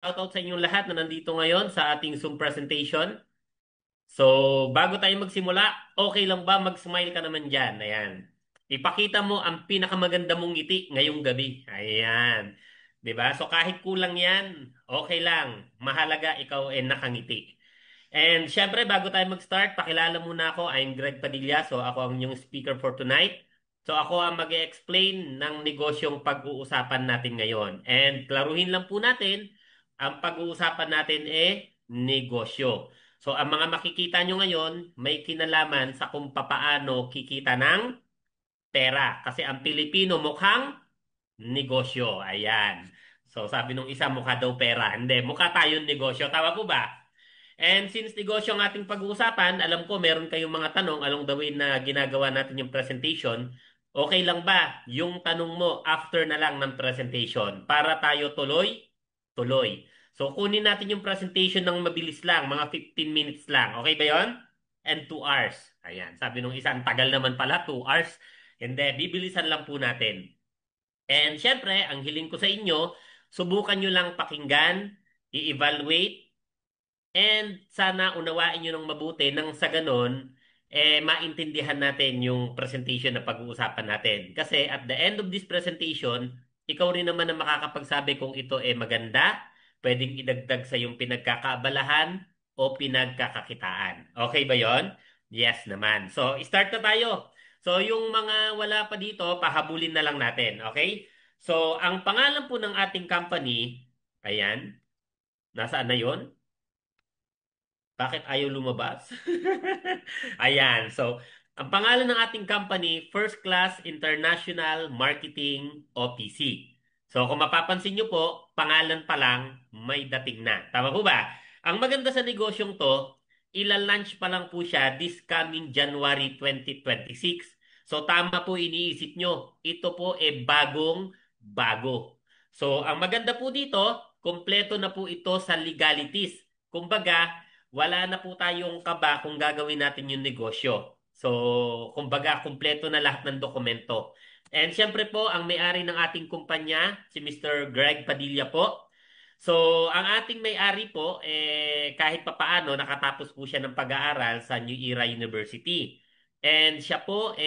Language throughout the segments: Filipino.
Shoutout sa inyong lahat na nandito ngayon sa ating Zoom presentation. So, bago tayo magsimula, okay lang ba mag-smile ka naman dyan? Ayan. Ipakita mo ang pinakamaganda mong ngiti ngayong gabi. Ayan. 'Di ba? So, kahit kulang yan, okay lang. Mahalaga ikaw ay nakangiti. And syempre, bago tayo mag-start, pakilala muna ako. I'm Greg Padilla. So, ako ang inyong speaker for tonight. So, ako ang mag-explain ng negosyong pag-uusapan natin ngayon. And klaruhin lang po natin, ang pag-uusapan natin negosyo. So, ang mga makikita nyo ngayon, may kinalaman sa kung papaano kikita ng pera. Kasi ang Pilipino mukhang negosyo. Ayan. So, sabi nung isa, mukha daw pera. Hindi, mukha tayong negosyo. Tama po ba? And since negosyo ang ating pag-uusapan, alam ko meron kayong mga tanong along the way na ginagawa natin yung presentation. Okay lang ba yung tanong mo after na lang ng presentation para tayo tuloy. So kunin natin yung presentation ng mabilis lang, mga 15 minutes lang. Okay ba yon? And 2 hours. Ayan, sabi nung isa, ang tagal naman pala, 2 hours. Hindi, bibilisan lang po natin. And syempre, ang hiling ko sa inyo, subukan nyo lang pakinggan, i-evaluate, and sana unawain nyo ng mabuti nang sa ganon, maintindihan natin yung presentation na pag-uusapan natin. Kasi at the end of this presentation, ikaw rin naman ang makakapagsabi kung ito maganda, pwedeng idagdag sa yung pinagkakaabalahan o pinagkakakitaan. Okay ba yon? Yes naman. So, start na tayo. So, yung mga wala pa dito, pahabulin na lang natin. Okay? So, ang pangalan po ng ating company, ayan, nasaan na yon? Bakit ayaw lumabas? Ayan. So, ang pangalan ng ating company, First Class International Marketing OPC. So, kung mapapansin nyo po, pangalan pa lang, may dating na. Tama po ba? Ang maganda sa negosyong to, ila-launch pa lang po siya this coming January 2026. So, tama po iniisip nyo. Ito po bagong bago. So, ang maganda po dito, kompleto na po ito sa legalities. Kumbaga, wala na po tayong kaba kung gagawin natin yung negosyo. So, kumbaga, kumpleto na lahat ng dokumento. And syempre po, ang may-ari ng ating kumpanya, si Mr. Greg Padilla po. So, ang ating may-ari po, kahit papaano, nakatapos po siya ng pag-aaral sa New Era University. And siya po,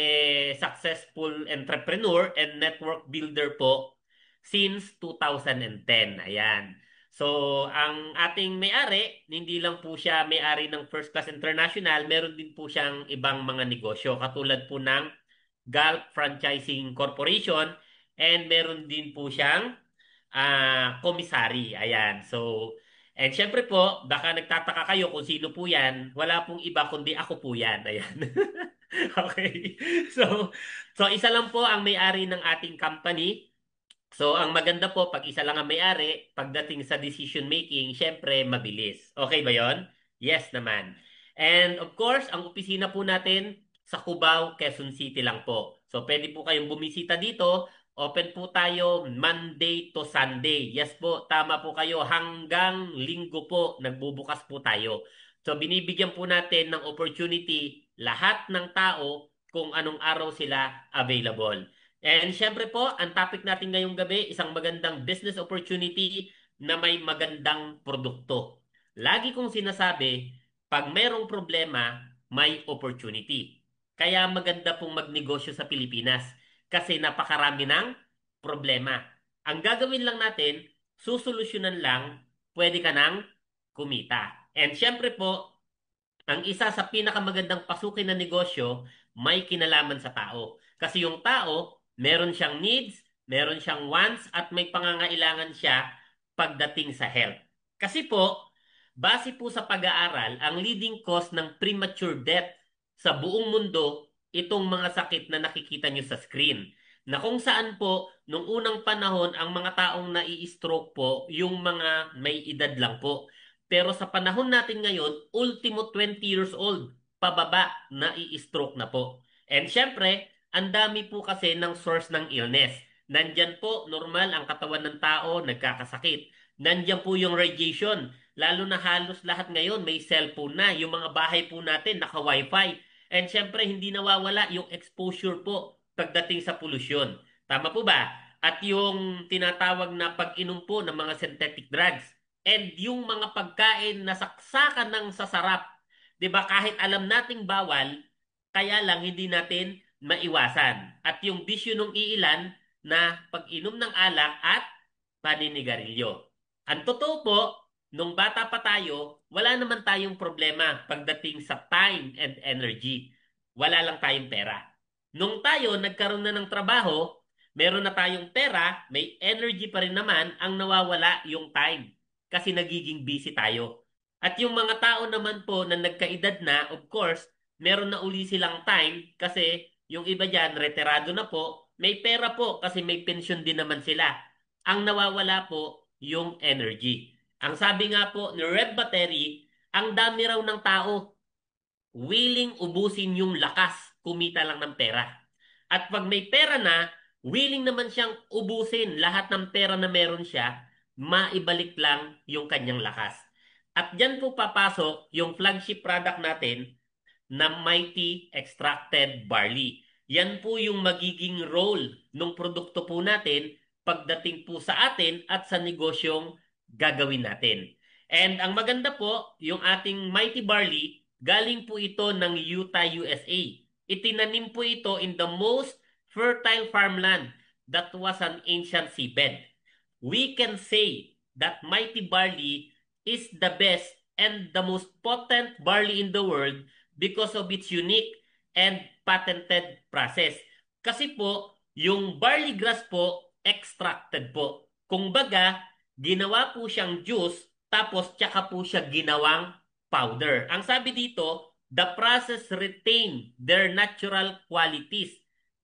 successful entrepreneur and network builder po since 2010. Ayan. So, ang ating may-ari, hindi lang po siya may-ari ng First Class International, meron din po siyang ibang mga negosyo, katulad po ng Gulf Franchising Corporation, and meron din po siyang komisari. Ayan. So, and syempre po, baka nagtataka kayo kung sino po yan, wala pong iba kundi ako po yan. Ayan. Okay. So isa lang po ang may-ari ng ating company. So, ang maganda po, pag isa lang ang may-ari, pagdating sa decision making, syempre, mabilis. Okay ba yon? Yes naman. And of course, ang opisina po natin sa Cubao, Quezon City lang po. So, pwede po kayong bumisita dito. Open po tayo Monday to Sunday. Yes po, tama po kayo. Hanggang linggo po, nagbubukas po tayo. So, binibigyan po natin ng opportunity lahat ng tao kung anong araw sila available. And syempre po, ang topic natin ngayong gabi, isang magandang business opportunity na may magandang produkto. Lagi kong sinasabi, pag merong problema, may opportunity. Kaya maganda pong magnegosyo sa Pilipinas kasi napakarami ng problema. Ang gagawin lang natin, susolusyonan lang, pwede ka nang kumita. And syempre po, ang isa sa pinakamagandang pasukin na negosyo, may kinalaman sa tao. Kasi yung tao, meron siyang needs, meron siyang wants, at may pangangailangan siya pagdating sa health. Kasi po, base po sa pag-aaral, ang leading cause ng premature death sa buong mundo, itong mga sakit na nakikita nyo sa screen. Na kung saan po, nung unang panahon, ang mga taong nai-stroke po, yung mga may edad lang po. Pero sa panahon natin ngayon, ultimo 20 years old, pababa, na i-stroke na po. And syempre, ang dami po kasi ng source ng illness. Nandyan po, normal ang katawan ng tao, nagkakasakit. Nandyan po yung radiation. Lalo na halos lahat ngayon may cellphone na. Yung mga bahay po natin naka-wifi. And syempre, hindi nawawala yung exposure po pagdating sa pollution. Tama po ba? At yung tinatawag na pag-inom po ng mga synthetic drugs. and yung mga pagkain na saksakan ng sasarap. 'Di ba? Kahit alam nating bawal, kaya lang hindi natin maiwasan. At yung bisyo ng iilan na pag-inom ng alak at paninigarilyo. Ang totoo po, nung bata pa tayo, wala naman tayong problema pagdating sa time and energy. Wala lang tayong pera. Nung tayo nagkaroon na ng trabaho, meron na tayong pera, may energy pa rin naman, ang nawawala yung time kasi nagiging busy tayo. At yung mga tao naman po na nagkaedad na, of course, meron na uli silang time kasi yung iba dyan, retirado na po, may pera po kasi may pension din naman sila. Ang nawawala po yung energy. Ang sabi nga po ni Rev Battery, ang dami raw ng tao willing ubusin yung lakas, kumita lang ng pera. At pag may pera na, willing naman siyang ubusin lahat ng pera na meron siya, maibalik lang yung kanyang lakas. At dyan po papasok yung flagship product natin na Mighty Extracted Barley. Yan po yung magiging role ng produkto po natin pagdating po sa atin at sa negosyong gagawin natin. And ang maganda po, yung ating Mighty Barley, galing po ito ng Utah, USA. Itinanim po ito in the most fertile farmland that was an ancient seabed. We can say that Mighty Barley is the best and the most potent barley in the world because of its unique and patented process. Kasi po, yung barley grass po, extracted po. Kung baga, ginawa po siyang juice, tapos tsaka po siya ginawang powder. Ang sabi dito, the process retain their natural qualities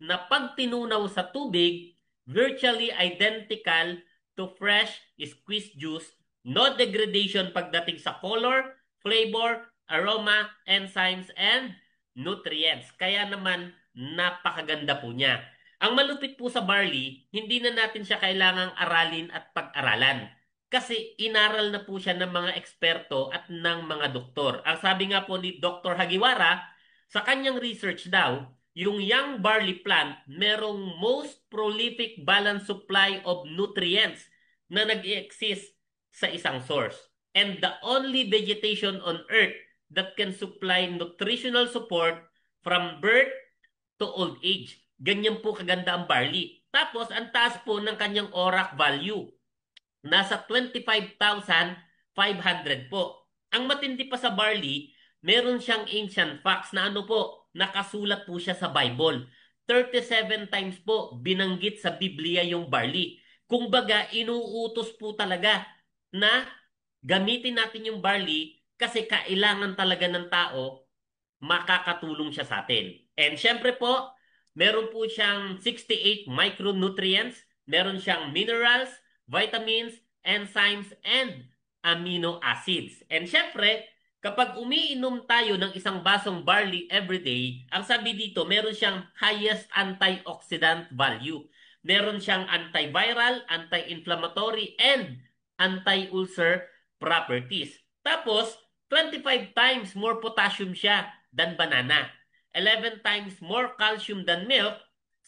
na pag tinunaw sa tubig, virtually identical to fresh squeezed juice, no degradation pagdating sa color, flavor, aroma, enzymes, and nutrients. Kaya naman, napakaganda po niya. Ang malupit po sa barley, hindi na natin siya kailangang aralin at pag-aralan. Kasi inaral na po siya ng mga eksperto at ng mga doktor. Ang sabi nga po ni Dr. Hagiwara, sa kanyang research daw, yung young barley plant merong most prolific balanced supply of nutrients na nag-exist sa isang source. And the only vegetation on earth that can supply nutritional support from birth to old age. Ganyan po kaganda ang barley. Tapos, ang taas po ng kanyang ORAC value. Nasa 25,500 po. Ang matindi pa sa barley, meron siyang ancient facts na ano po, nakasulat po siya sa Bible. 37 times po binanggit sa Biblia yung barley. Kung baga, inuutos po talaga na gamitin natin yung barley kasi kailangan talaga ng tao, makakatulong siya sa atin. And syempre po, meron po siyang 68 micronutrients, meron siyang minerals, vitamins, enzymes, and amino acids. And syempre, kapag umiinom tayo ng isang basong barley everyday, ang sabi dito, meron siyang highest antioxidant value. Meron siyang antiviral, anti-inflammatory, and anti-ulcer properties. Tapos, 25 times more potassium siya than banana. 11 times more calcium than milk,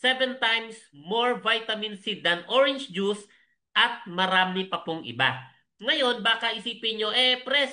7 times more vitamin C than orange juice, at marami pa pong iba. Ngayon, baka isipin nyo, pres,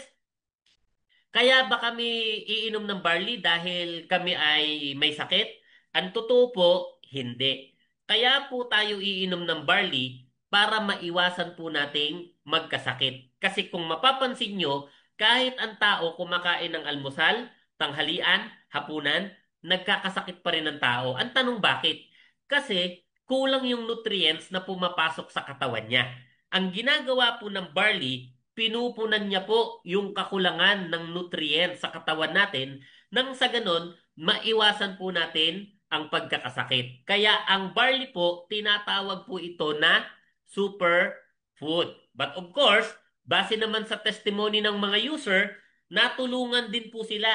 kaya ba kami iinom ng barley dahil kami ay may sakit? Ang totoo po, hindi. Kaya po tayo iinom ng barley para maiwasan po nating magkasakit. Kasi kung mapapansin nyo, kahit ang tao kumakain ng almusal, tanghalian, hapunan, nagkakasakit pa rin ng tao. Ang tanong bakit? Kasi kulang yung nutrients na pumapasok sa katawan niya. Ang ginagawa po ng barley, pinupunan niya po yung kakulangan ng nutrients sa katawan natin nang sa ganon, maiwasan po natin ang pagkakasakit. Kaya ang barley po, tinatawag po ito na superfood. But of course, base naman sa testimony ng mga user, natulungan din po sila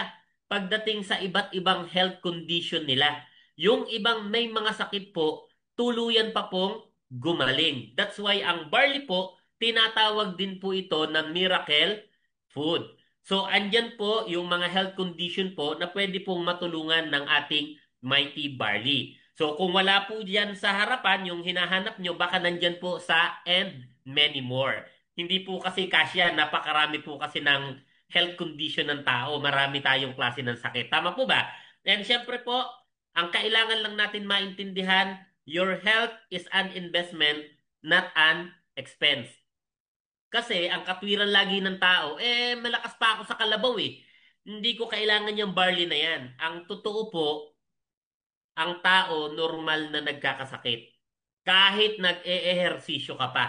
pagdating sa iba't ibang health condition nila. Yung ibang may mga sakit po, tuluyan pa pong gumaling. That's why ang barley po, tinatawag din po ito na miracle food. So, andyan po yung mga health condition po na pwede pong matulungan ng ating mighty barley. So, kung wala po dyan sa harapan, yung hinahanap nyo, baka nandyan po sa and many more. Hindi po kasi kasya, napakarami po kasi ng health condition ng tao. Marami tayong klase ng sakit. Tama po ba? And syempre po, ang kailangan lang natin maintindihan, your health is an investment, not an expense. Kasi ang katwiran lagi ng tao, malakas pa ako sa kalabaw eh. Hindi ko kailangan yung barley na yan. Ang totoo po, ang tao normal na nagkakasakit. Kahit nag-e-ehersisyo ka pa.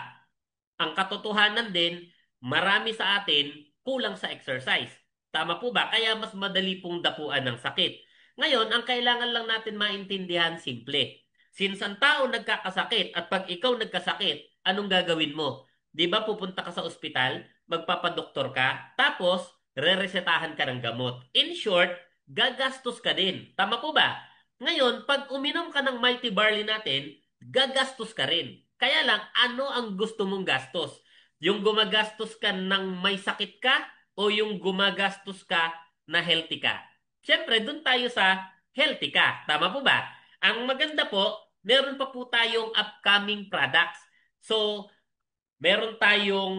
Ang katotohanan din, marami sa atin kulang sa exercise. Tama po ba? Kaya mas madali pong dapuan ng sakit. Ngayon, ang kailangan lang natin maintindihan, simple. Since ang tao nagkakasakit at pag ikaw nagkasakit, anong gagawin mo? Di ba pupunta ka sa ospital, magpapadoktor ka, tapos re-resetahan ka ng gamot. In short, gagastos ka din. Tama po ba? Ngayon, pag uminom ka ng Mighty Barley natin, gagastos ka rin. Kaya lang, ano ang gusto mong gastos? Yung gumagastos ka ng may sakit ka o yung gumagastos ka na healthy ka? Siyempre, dun tayo sa healthy ka. Tama po ba? Ang maganda po, meron pa po tayong upcoming products. So, meron tayong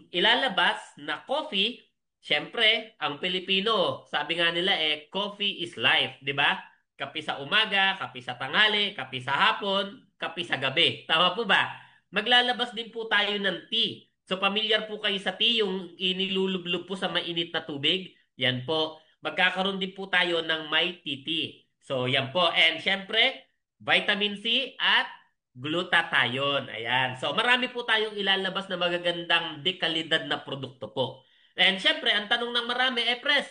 ilalabas na coffee. Siyempre, ang Pilipino, sabi nga nila coffee is life, di ba? Kape sa umaga, kape sa tanghali, kape sa hapon, kape sa gabi. Tama po ba? Maglalabas din po tayo ng tea. So, pamilyar po kayo sa tea, yung inilulublog po sa mainit na tubig. Yan po. Magkakaroon din po tayo ng my tea. So, yan po. And syempre, vitamin C at glutathione. Ayan. So, marami po tayong ilalabas na magagandang dekalidad na produkto po. And syempre, ang tanong ng marami, pres,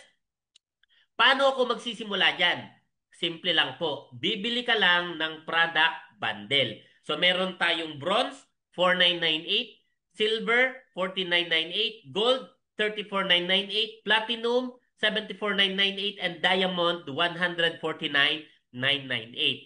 paano ako magsisimula dyan? Simple lang po. Bibili ka lang ng product bundle. So, meron tayong bronze, 4,998, silver, 14,998, gold, 34,998, platinum, 74,998, and diamond, 149,998.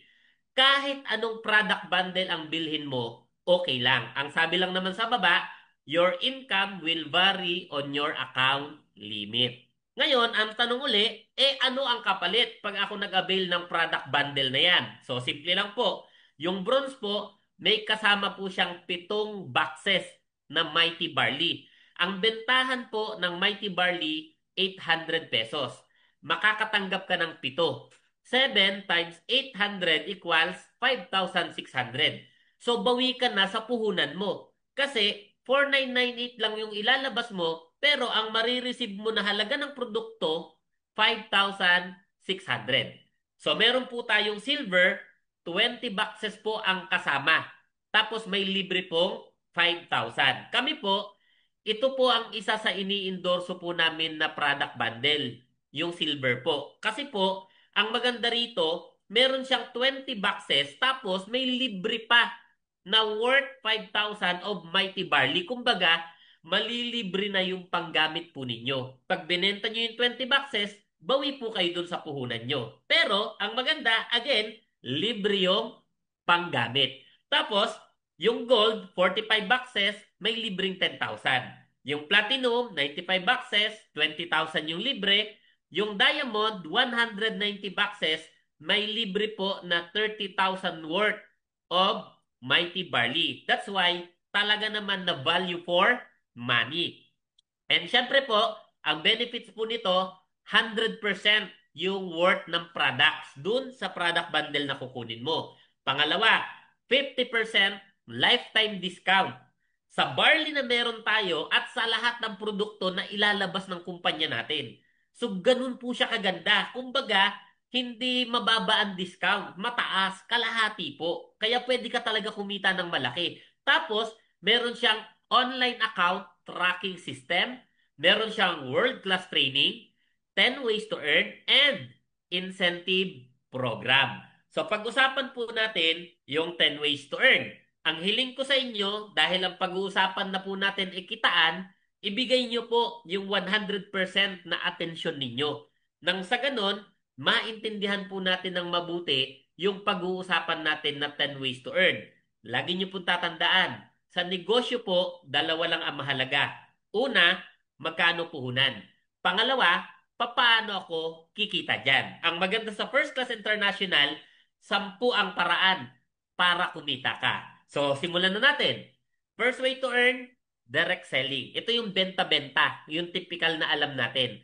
Kahit anong product bundle ang bilhin mo, okay lang. Ang sabi lang naman sa baba, your income will vary on your account limit. Ngayon, ang tanong uli, ano ang kapalit pag ako nag-avail ng product bundle na yan? So, simple lang po. Yung bronze po, may kasama po siyang 7 boxes na Mighty Barley. Ang bentahan po ng Mighty Barley, 800 pesos. Makakatanggap ka ng 7. 7 times 800 equals 5,600. So, bawi ka na sa puhunan mo. Kasi, 4,998 lang yung ilalabas mo, pero ang marireceive mo na halaga ng produkto, 5,600. So, meron po tayong silver, 20 boxes po ang kasama. Tapos, may libre pong 5,000. Kami po, ito po ang isa sa ini-endorso po namin na product bundle, yung silver po. Kasi po, ang maganda rito, meron siyang 20 boxes tapos may libre pa na worth 5,000 of Mighty Barley. Kumbaga, malilibre na yung panggamit po ninyo. Pag binenta nyo yung 20 boxes, bawi po kayo dun sa puhunan nyo. Pero, ang maganda, again, libre yung panggamit. Tapos, yung gold, 45 boxes, may libreng 10,000. Yung platinum, 95 boxes, 20,000 yung libre. Yung diamond, 190 boxes, may libre po na 30,000 worth of Mighty Barley. That's why talaga naman na value for money. And syempre po, ang benefits po nito, 100% yung worth ng products dun sa product bundle na kukunin mo. Pangalawa, 50% lifetime discount sa barley na meron tayo at sa lahat ng produkto na ilalabas ng kumpanya natin. So, ganun po siya kaganda. Kumbaga, hindi mababa ang discount. Mataas, kalahati po. Kaya pwede ka talaga kumita ng malaki. Tapos, meron siyang online account tracking system. Meron siyang world-class training, 10 ways to earn, and incentive program. So, pag-usapan po natin yung 10 ways to earn. Ang hiling ko sa inyo, dahil ang pag-uusapan na po natin ikitaan, ibigay nyo po yung 100% na atensyon ninyo. Nang sa ganon, maintindihan po natin ng mabuti yung pag-uusapan natin na 10 ways to earn. Lagi nyo pong tatandaan, sa negosyo po, dalawa lang ang mahalaga. Una, magkano puhunan. Pangalawa, paano ako kikita dyan. Ang maganda sa First Class International, 10 ang paraan para kumita ka. So, simulan na natin. First way to earn, direct selling. Ito yung benta-benta, yung typical na alam natin.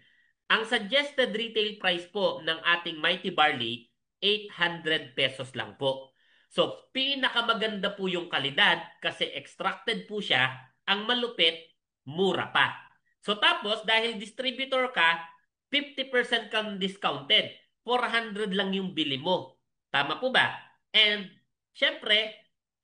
Ang suggested retail price po ng ating Mighty Barley, 800 pesos lang po. So, pinakamaganda po yung kalidad kasi extracted po siya. Ang malupit, mura pa. So, tapos, dahil distributor ka, 50% kang discounted. 400 lang yung bili mo. Tama po ba? And, syempre,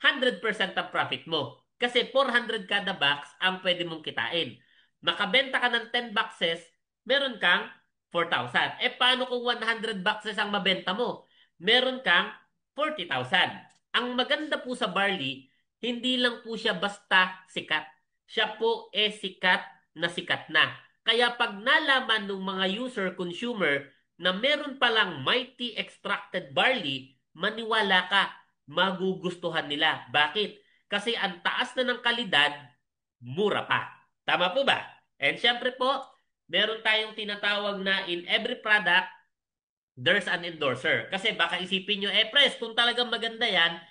100% ang profit mo. Kasi 400 kada box ang pwede mong kitain. Makabenta ka ng 10 boxes, meron kang 4,000. Paano kung 100 boxes ang mabenta mo? Meron kang 40,000. Ang maganda po sa barley, hindi lang po siya basta sikat. Siya po sikat na. Kaya pag nalaman ng mga user, consumer, na meron palang mighty extracted barley, maniwala ka, magugustuhan nila. Bakit? Kasi ang taas na ng kalidad, mura pa. Tama po ba? And syempre po, meron tayong tinatawag na in every product, there's an endorser. Kasi baka isipin nyo, pres, kung talagang maganda yan,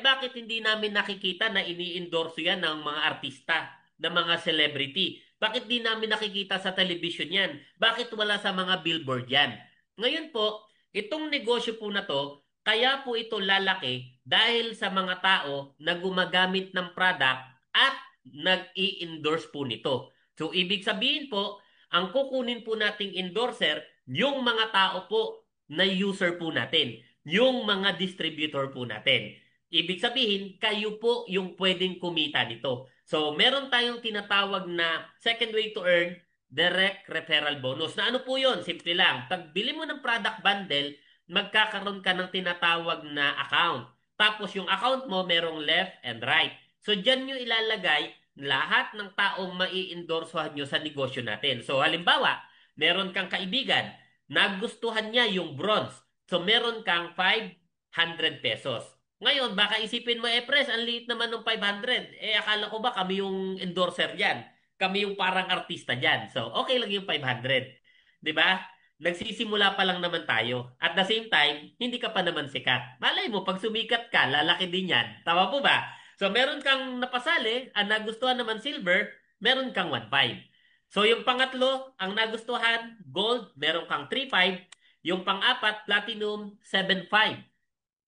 bakit hindi namin nakikita na ini-endorse yan ng mga artista, ng mga celebrity? Bakit di namin nakikita sa television yan? Bakit wala sa mga billboard yan? Ngayon po, itong negosyo po na to, kaya po ito lalaki dahil sa mga tao na gumagamit ng product at nag-i-endorse po nito. So, ibig sabihin po, ang kukunin po nating endorser, yung mga tao po na user po natin, yung mga distributor po natin. Ibig sabihin, kayo po yung pwedeng kumita nito. So, meron tayong tinatawag na second way to earn, direct referral bonus. Na ano po yun? Simple lang. Pag bili mo ng product bundle, magkakaroon ka ng tinatawag na account. Tapos yung account mo, merong left and right. So, dyan nyo ilalagay lahat ng taong mai-endorsohan nyo sa negosyo natin. So, halimbawa, meron kang kaibigan, nagustuhan niya yung bronze. So, meron kang 500 pesos. Ngayon, baka isipin mo, pres, ang liit naman ng 500. Akala ko ba kami yung endorser dyan? Kami yung parang artista dyan. So, okay lang yung 500. 'Di ba? Nagsisimula pa lang naman tayo. At the same time, hindi ka pa naman sikat. Malay mo, pag sumikat ka, lalaki din yan. Tama po ba? So, meron kang napasali, ang nagustuhan naman silver, meron kang 1.5. So, yung pangatlo, ang nagustuhan, gold, meron kang 3.5. Yung pang-apat, platinum, 7.5.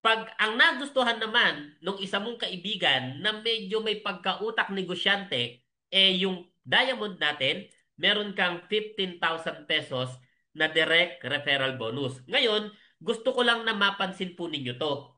Pag ang nagustuhan naman nung isa mong kaibigan na medyo may pagkautak negosyante, yung diamond natin, meron kang 15,000 pesos na direct referral bonus. Ngayon, gusto ko lang na mapansin po ninyo to.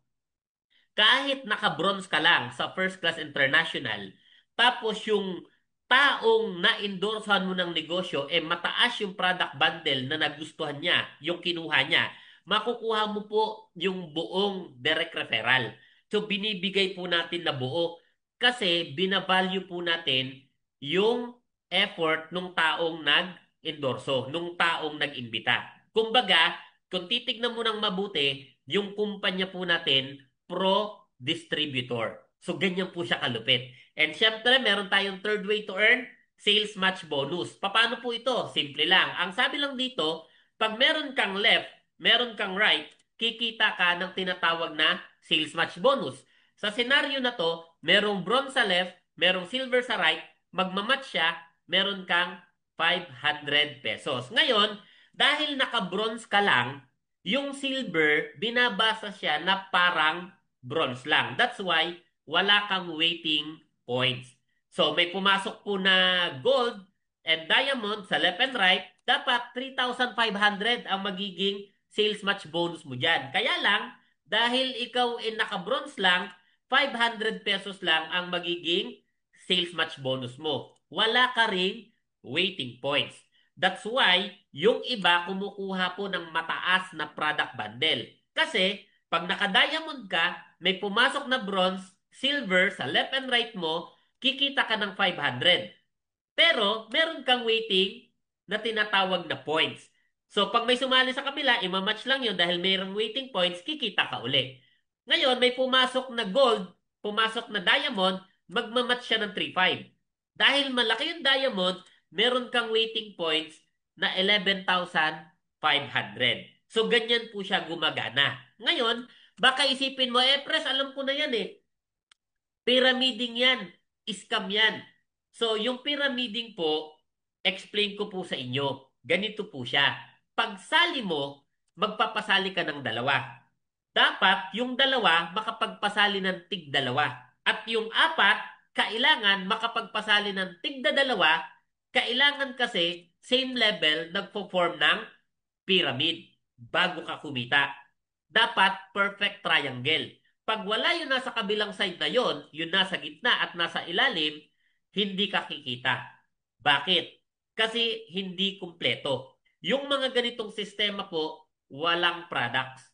Kahit naka-bronze ka lang sa First Class International, tapos yung taong na-endorsehan mo ng negosyo, mataas yung product bundle na nagustuhan niya, yung kinuha niya, makukuha mo po yung buong direct referral. So, binibigay po natin na buo kasi binavalue po natin yung effort nung taong nag-endorso, nung taong nag-imbita. Kumbaga, kung titignan mo ng mabuti, yung kumpanya po natin pro distributor. So, ganyan po siya kalupit. And syempre, meron tayong third way to earn, sales match bonus. Paano po ito? Simple lang. Ang sabi lang dito, pag meron kang left, meron kang right, kikita ka ng tinatawag na sales match bonus. Sa senaryo na to, merong bronze sa left, merong silver sa right, magmamatch siya, meron kang 500 pesos. Ngayon, dahil naka-bronze ka lang, yung silver, binabasa siya na parang bronze lang. That's why wala kang waiting points. So may pumasok po na gold and diamond sa left and right, dapat 3,500 ang magiging sales match bonus mo dyan. Kaya lang, dahil ikaw naka-bronze lang, 500 pesos lang ang magiging sales match bonus mo. Wala ka ring waiting points. That's why, yung iba kumukuha po ng mataas na product bundle. Kasi, pag naka-diamond ka, may pumasok na bronze, silver sa left and right mo, kikita ka ng 500. Pero, meron kang waiting na tinatawag na points. So, pag may sumali sa kabila, imamatch lang yun dahil mayroong waiting points, kikita ka uli. Ngayon, may pumasok na gold, pumasok na diamond, magmamatch siya ng 3.5. Dahil malaki yung diamond, meron kang waiting points na 11,500. So, ganyan po siya gumagana. Ngayon, baka isipin mo, pres, alam ko na yan eh. Pyramiding yan. Scam yan. So, yung pyramiding po, explain ko po sa inyo. Ganito po siya. Pagsali mo, magpapasali ka ng dalawa. Dapat yung dalawa makapagpasali ng tig-dalawa. At yung apat, kailangan makapagpasali ng tigda-dalawa. Kailangan kasi same level nagpo-form ng pyramid bago ka kumita. Dapat perfect triangle. Pag wala yung nasa kabilang side na yon, yung nasa gitna at nasa ilalim, hindi ka kikita. Bakit? Kasi hindi kumpleto. Yung mga ganitong sistema po, walang products.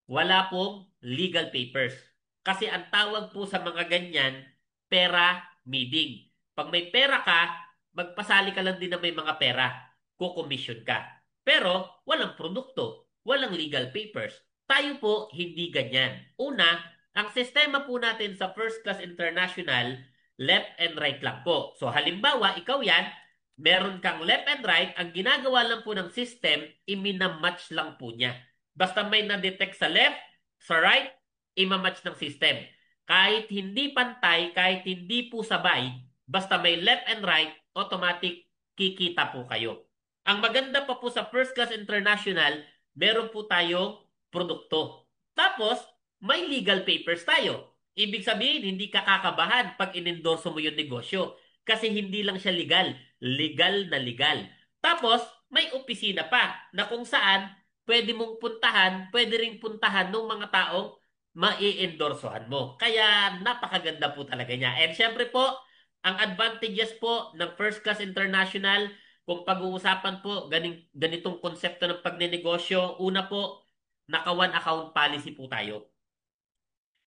Wala pong legal papers. Kasi ang tawag po sa mga ganyan, pera meeting. Pag may pera ka, magpasali ka lang din na may mga pera. Kukomission ka. Pero walang produkto, walang legal papers. Tayo po hindi ganyan. Una, ang sistema po natin sa First Class International, left and right lang po. So halimbawa, ikaw yan, meron kang left and right, ang ginagawa lang po ng system, iminamatch lang po niya. Basta may na-detect sa left, sa right, imamatch ng system. Kahit hindi pantay, kahit hindi po sabay, basta may left and right, automatic kikita po kayo. Ang maganda pa po sa First Class International, meron po tayong produkto. Tapos, may legal papers tayo. Ibig sabihin, hindi ka kakabahan pag inendorso mo yung negosyo. Kasi hindi lang siya legal. Legal na legal. Tapos, may opisina pa na kung saan pwede mong puntahan, pwede ring puntahan ng mga taong mai-endorsohan mo. Kaya napakaganda po talaga niya. And syempre po, ang advantages po ng First Class International, kung pag-uusapan po ganitong konsepto ng pagnenegosyo, una po, naka one account policy po tayo.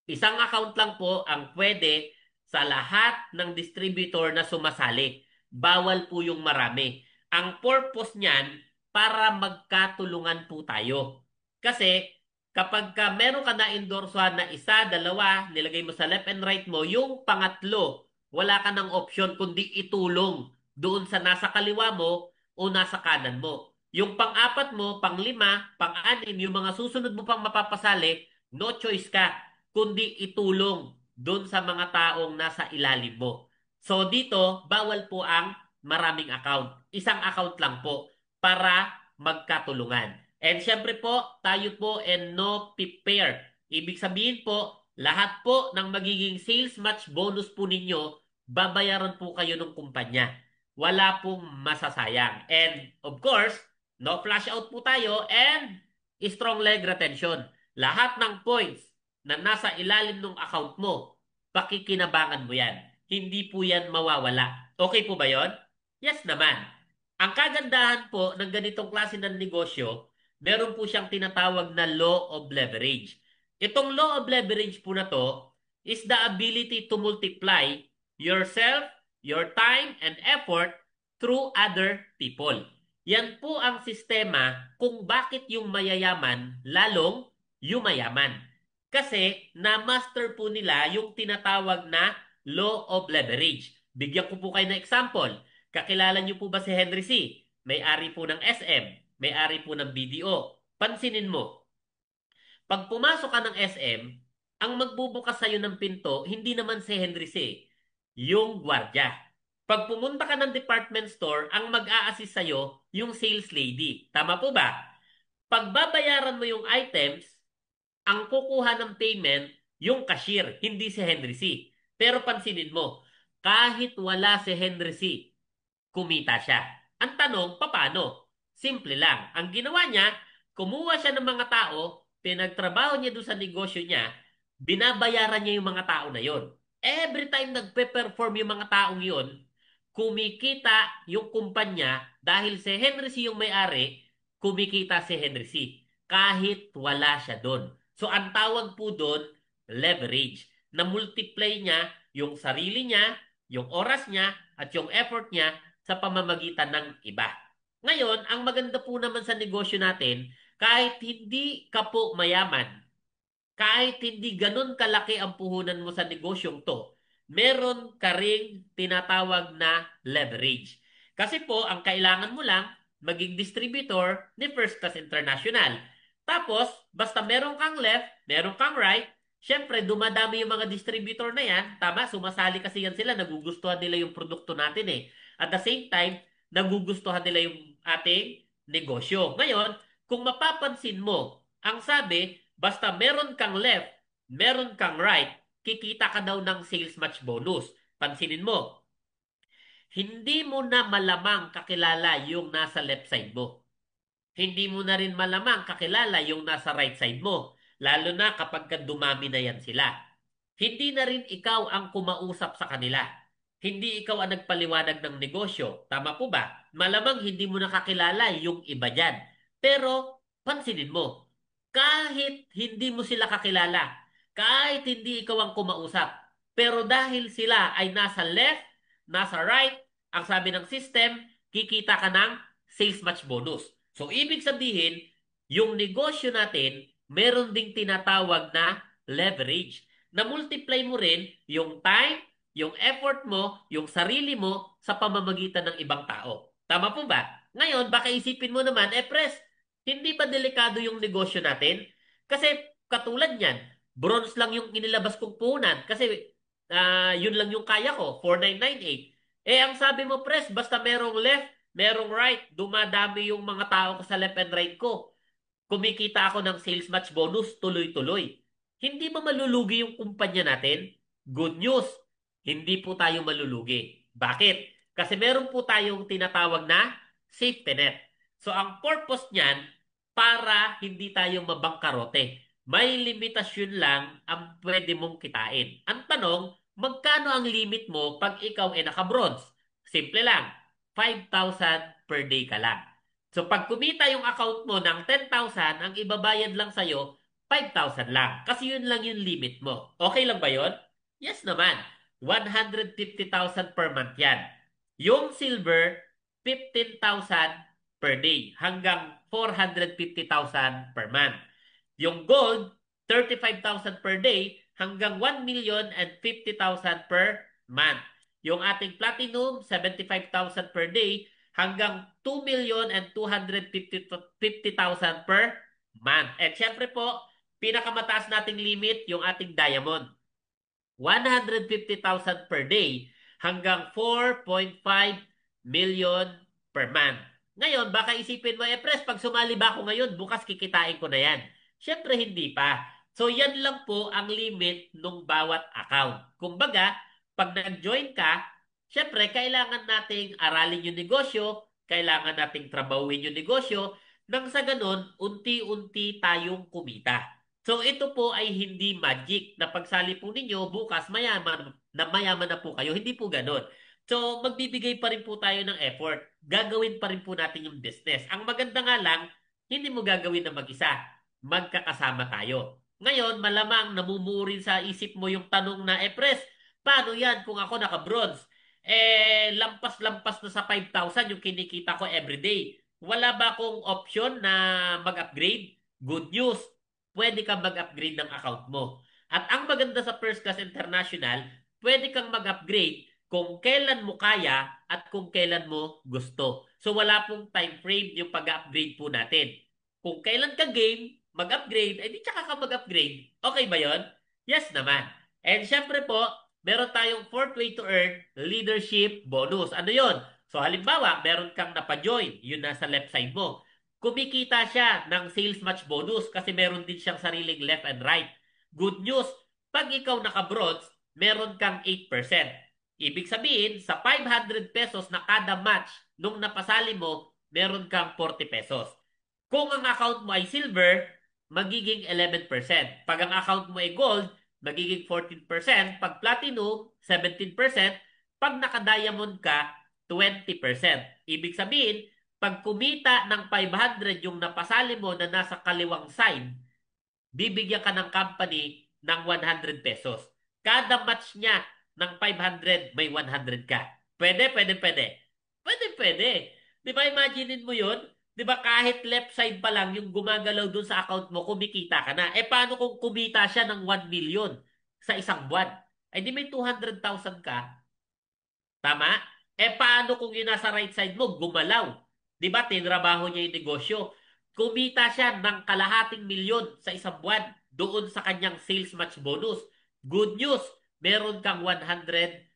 Isang account lang po ang pwede sa lahat ng distributor na sumasali. Bawal po yung marami. Ang purpose niyan, para magkatulungan po tayo. Kasi kapag ka meron ka na endorsohan na isa, dalawa, nilagay mo sa left and right mo, yung pangatlo, wala ka ng option kundi itulong doon sa nasa kaliwa mo o nasa kanan mo. Yung pang-apat mo, pang-lima, pang-anim, yung mga susunod mo pang mapapasali, no choice ka kundi itulong doon sa mga taong nasa ilalim mo. So dito, bawal po ang maraming account. Isang account lang po para magkatulungan. And syempre po, tayo po and no prepare. Ibig sabihin po, lahat po ng magiging sales match bonus po ninyo, babayaran po kayo ng kumpanya. Wala pong masasayang. And of course, no flash out po tayo and strong leg retention. Lahat ng points na nasa ilalim ng account mo, pakikinabangan mo yan. Hindi po yan mawawala. Okay po ba yon? Yes naman. Ang kagandahan po ng ganitong klase ng negosyo, meron po siyang tinatawag na law of leverage. Itong law of leverage po na to is the ability to multiply yourself, your time, and effort through other people. Yan po ang sistema kung bakit yung mayayaman lalong yumayaman. Kasi na-master po nila yung tinatawag na law of leverage. Bigyan ko po kayo ng example. Kakilala niyo po ba si Henry C? May-ari po ng SM, may-ari po ng BDO. Pansinin mo, pag pumasok ka ng SM, ang magbubukas sa'yo ng pinto, hindi naman si Henry C, yung gwardya. Pag pumunta ka ng department store, ang mag-a-assist sa'yo, yung sales lady. Tama po ba? Pag babayaran mo yung items, ang kukuha ng payment, yung cashier, hindi si Henry C. Pero pansinin mo, kahit wala si Henry C, kumita siya. Ang tanong, paano? Simple lang. Ang ginawa niya, kumuha siya ng mga tao, pinagtrabaho niya doon sa negosyo niya, binabayaran niya yung mga tao na yon. Every time nagpe-perform yung mga taong yon, kumikita yung kumpanya dahil si Henry C yung may-ari, kumikita si Henry C. Kahit wala siya doon. So ang tawag po doon, leverage. Na-multiply niya yung sarili niya, yung oras niya, at yung effort niya sa pamamagitan ng iba. Ngayon, ang maganda po naman sa negosyo natin, kahit hindi ka po mayaman, kahit hindi ganun kalaki ang puhunan mo sa negosyong to, meron ka ring tinatawag na leverage. Kasi po, ang kailangan mo lang, maging distributor ni First Class International. Tapos, basta meron kang left, meron kang right, Siyempre, dumadami yung mga distributor na yan. Tama, sumasali kasi yan sila. Nagugustuhan nila yung produkto natin eh. At the same time, nagugustuhan nila yung ating negosyo. Ngayon, kung mapapansin mo, ang sabi, basta meron kang left, meron kang right, kikita ka daw ng sales match bonus. Pansinin mo, hindi mo na malamang kakilala yung nasa left side mo. Hindi mo na rin malamang kakilala yung nasa right side mo, lalo na kapag ka dumami na yan sila. Hindi na rin ikaw ang kumausap sa kanila. Hindi ikaw ang nagpaliwanag ng negosyo. Tama po ba? Malamang hindi mo nakakilala yung iba dyan. Pero, pansinin mo, kahit hindi mo sila kakilala, kahit hindi ikaw ang kumausap, pero dahil sila ay nasa left, nasa right, ang sabi ng system, kikita ka ng sales match bonus. So, ibig sabihin, yung negosyo natin, meron ding tinatawag na leverage. Na-multiply mo rin yung time, yung effort mo, yung sarili mo sa pamamagitan ng ibang tao. Tama po ba? Ngayon, baka isipin mo naman, pres, hindi ba delikado yung negosyo natin? Kasi katulad niyan, bronze lang yung inilabas kong puhunan kasi yun lang yung kaya ko, 4998. Ang sabi mo, pres, basta merong left, merong right, dumadami yung mga tao ko sa left and right ko. Kumikita ako ng sales match bonus tuloy-tuloy. Hindi ba malulugi yung kumpanya natin? Good news, hindi po tayo malulugi. Bakit? Kasi meron po tayong tinatawag na safety net. So ang purpose niyan, para hindi tayo mabangkarote. May limitasyon lang ang pwede mong kitain. Ang tanong, magkano ang limit mo pag ikaw ay naka-bronze? Simple lang, 5,000 per day ka lang. So pag kumita yung account mo ng 10,000, ang ibabayad lang sa'yo, 5,000 lang. Kasi yun lang yung limit mo. Okay lang ba yun? Yes naman. 150,000 per month yan. Yung silver, 15,000 per day hanggang 450,000 per month. Yung gold, 35,000 per day hanggang 1,050,000 per month. Yung ating platinum, 75,000 per day hanggang 2,250,000 per month. At syempre po, pinakamataas nating limit yung ating diamond. 150,000 per day hanggang 4.5 million per month. Ngayon, baka isipin mo, pres, pag sumali ba ako ngayon, bukas kikitain ko na yan. Siyempre, hindi pa. So, yan lang po ang limit ng bawat account. Kumbaga, pag nag-join ka, siyempre, kailangan nating aralin yung negosyo, kailangan nating trabahuin yung negosyo, nang sa ganun, unti-unti tayong kumita. So ito po ay hindi magic na pagsali po ninyo bukas mayaman na po kayo. Hindi po ganun. So magbibigay pa rin po tayo ng effort. Gagawin pa rin po natin yung business. Ang maganda nga lang, hindi mo gagawin na mag-isa. Magkakasama tayo. Ngayon, malamang namumuo rin sa isip mo yung tanong na, pres, paano yan kung ako naka-bronze? Lampas-lampas na sa 5,000 yung kinikita ko everyday. Wala ba akong option na mag-upgrade? Good news, pwede kang mag-upgrade ng account mo. At ang maganda sa First Class International, pwede kang mag-upgrade kung kailan mo kaya at kung kailan mo gusto. So wala pong time frame yung pag-upgrade po natin. Kung kailan ka game, mag-upgrade, di tsaka ka mag-upgrade. Okay ba yon? Yes naman. And syempre po, meron tayong fourth way to earn leadership bonus. Ano yon? So halimbawa, meron kang napa-join, yun nasa left side mo. Kumikita siya ng sales match bonus kasi meron din siyang sariling left and right. Good news, pag ikaw naka-bronze, meron kang 8%. Ibig sabihin, sa 500 pesos na kada match nung napasali mo, meron kang 40 pesos. Kung ang account mo ay silver, magiging 11%. Pag ang account mo ay gold, magiging 14%. Pag platinum, 17%. Pag naka-diamond ka, 20%. Ibig sabihin, pag kumita ng 500 yung napasali mo na nasa kaliwang side, bibigyan ka ng company ng 100 pesos. Kada match niya ng 500, may 100 ka. Pwede, pwede, pwede. Pwede, pwede. Di ba, imaginein mo yun? Di ba, kahit left side pa lang yung gumagalaw dun sa account mo, kumikita ka na. Paano kung kumita siya ng 1 million sa isang buwan? Di may 200,000 ka. Tama? Paano kung yung nasa right side mo, gumalaw? Di ba, tinrabaho niya yung negosyo? kumita siya ng kalahating milyon sa isang buwan doon sa kanyang sales match bonus. Good news, meron kang 100,000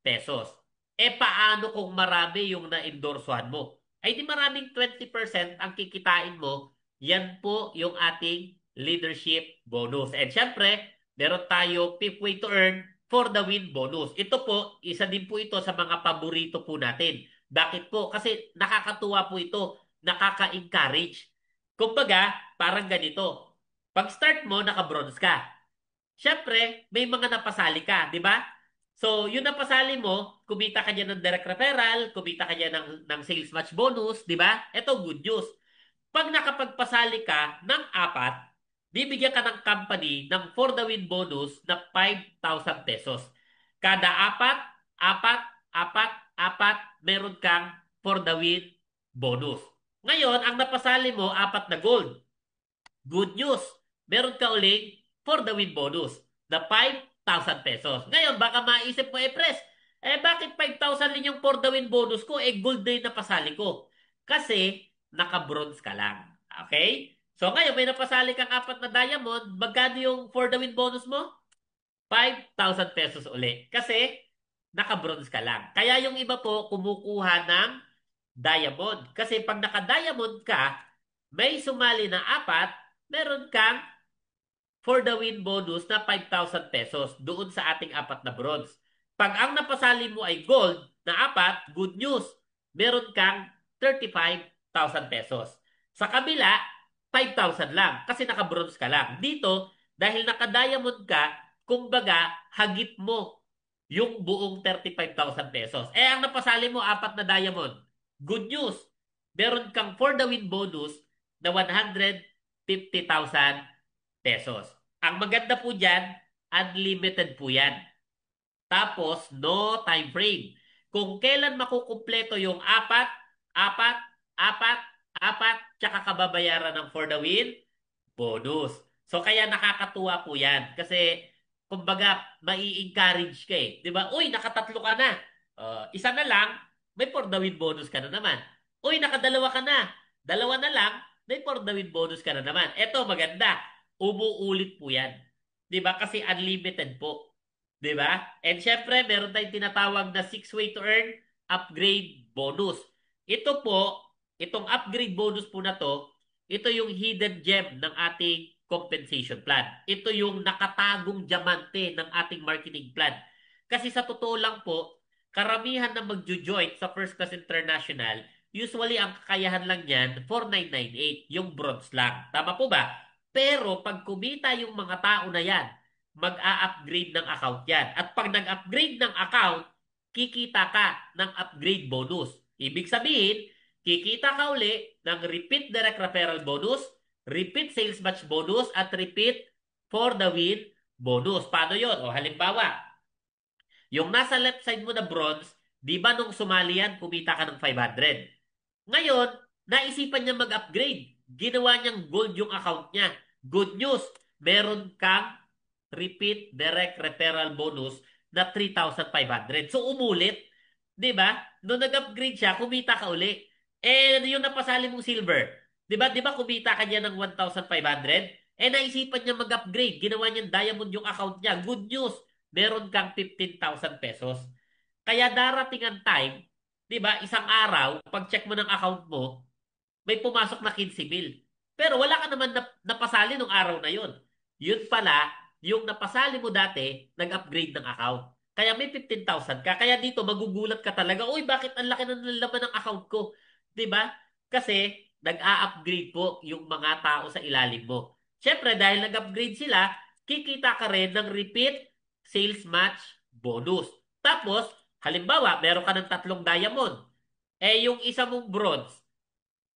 pesos. Paano kung marami yung na-endorsohan mo? Ay di maraming 20% ang kikitain mo. Yan po yung ating leadership bonus. And syempre, meron tayo fifth way to earn for the win bonus. Ito po, isa din po ito sa mga paborito po natin. Bakit po? Kasi nakakatuwa po ito, nakaka-encourage. Kumbaga, parang ganito. Pag start mo, naka-bronze ka. Siyempre, may mga napasali ka, di ba? So, yung napasali mo, kumita ka dyan ng direct referral, kumita ka dyan ng sales match bonus, di ba? Ito, good news. Pag nakapagpasali ka ng apat, bibigyan ka ng company ng for the win bonus na 5,000 pesos. Kada apat, apat, apat, apat, meron kang for the win bonus. Ngayon, ang napasali mo, apat na gold. Good news, meron ka uling for the win bonus na 5,000 pesos. Ngayon, baka maisip mo, pres, bakit 5,000 din yung for the win bonus ko? Gold na yung napasali ko. Kasi, naka-bronze ka lang. Okay? So, ngayon, may napasali kang apat na diamond. Magkano yung for the win bonus mo? 5,000 pesos uli. Kasi, naka-bronze ka lang. Kaya yung iba po, kumukuha ng diamond. Kasi pag naka-diamond ka, may sumali na apat, meron kang for the win bonus na 5,000 pesos doon sa ating apat na bronze. Pag ang napasali mo ay gold na apat, good news, meron kang 35,000 pesos. Sa kabila, 5,000 lang kasi naka-bronze ka lang. Dito, dahil naka-diamond ka, kumbaga, hagip mo yung buong 35,000 pesos. Ang napasali mo, apat na diamond. Good news, meron kang for the win bonus na 150,000 pesos. Ang maganda po dyan, unlimited po yan. Tapos, no time frame. Kung kailan makukumpleto yung apat, apat, apat, apat, tsaka kababayaran ng for the win, bonus. So, kaya nakakatuwa po yan. Kasi, kumbaga, mai-encourage ka eh. Di ba? Uy, nakatatlo ka na. Isa na lang, may for the win bonus ka na naman. Uy, nakadalawa ka na. Dalawa na lang, may for the win bonus ka na naman. Eto, maganda. Umuulit po yan. Di ba? Kasi unlimited po. Di ba? And syempre, meron tayong tinatawag na 6 way to earn upgrade bonus. Ito po, itong upgrade bonus po na to, ito yung hidden gem ng ating compensation plan. Ito yung nakatagong diamante ng ating marketing plan. Kasi sa totoo lang po, karamihan na magjo-join sa First Class International, usually ang kakayahan lang yan 4,998, yung bronze lang. Tama po ba? Pero pag kumita yung mga tao na yan, mag-a-upgrade ng account yan. At pag nag-upgrade ng account, kikita ka ng upgrade bonus. Ibig sabihin, kikita ka uli ng repeat direct referral bonus, repeat sales match bonus, at repeat for the win bonus. Paano yun? O halimbawa, yung nasa left side mo na bronze, di ba nung sumali yan, kumita ka ng 500. Ngayon, naisipan niya mag-upgrade. Ginawa niyang gold yung account niya. Good news, meron kang repeat direct referral bonus na 3,500. So umulit, 'di ba? Nung nag-upgrade siya, kumita ka uli. Yung napasali mong silver, 'di ba? 'Di ba kumita ka niya ng 1,500? Naisipan niya mag-upgrade, ginawa niya diamond yung account niya. Good news, meron kang 15,000 pesos. Kaya darating ang time, 'di ba? Isang araw, pag-check mo ng account mo, may pumasok na 15,000. Pero wala ka naman napasali nung araw na yun. Yun pala, yung napasali mo dati, nag-upgrade ng account. Kaya may 15,000 ka. Kaya dito, magugulat ka talaga, uy, bakit ang laki na nalaman ng account ko? 'Di ba? Kasi, nag-a-upgrade po yung mga tao sa ilalim mo. Siyempre, dahil nag-upgrade sila, kikita ka rin ng repeat sales match bonus. Tapos, halimbawa, meron ka ng 3 diamond. Yung isa mong bronze,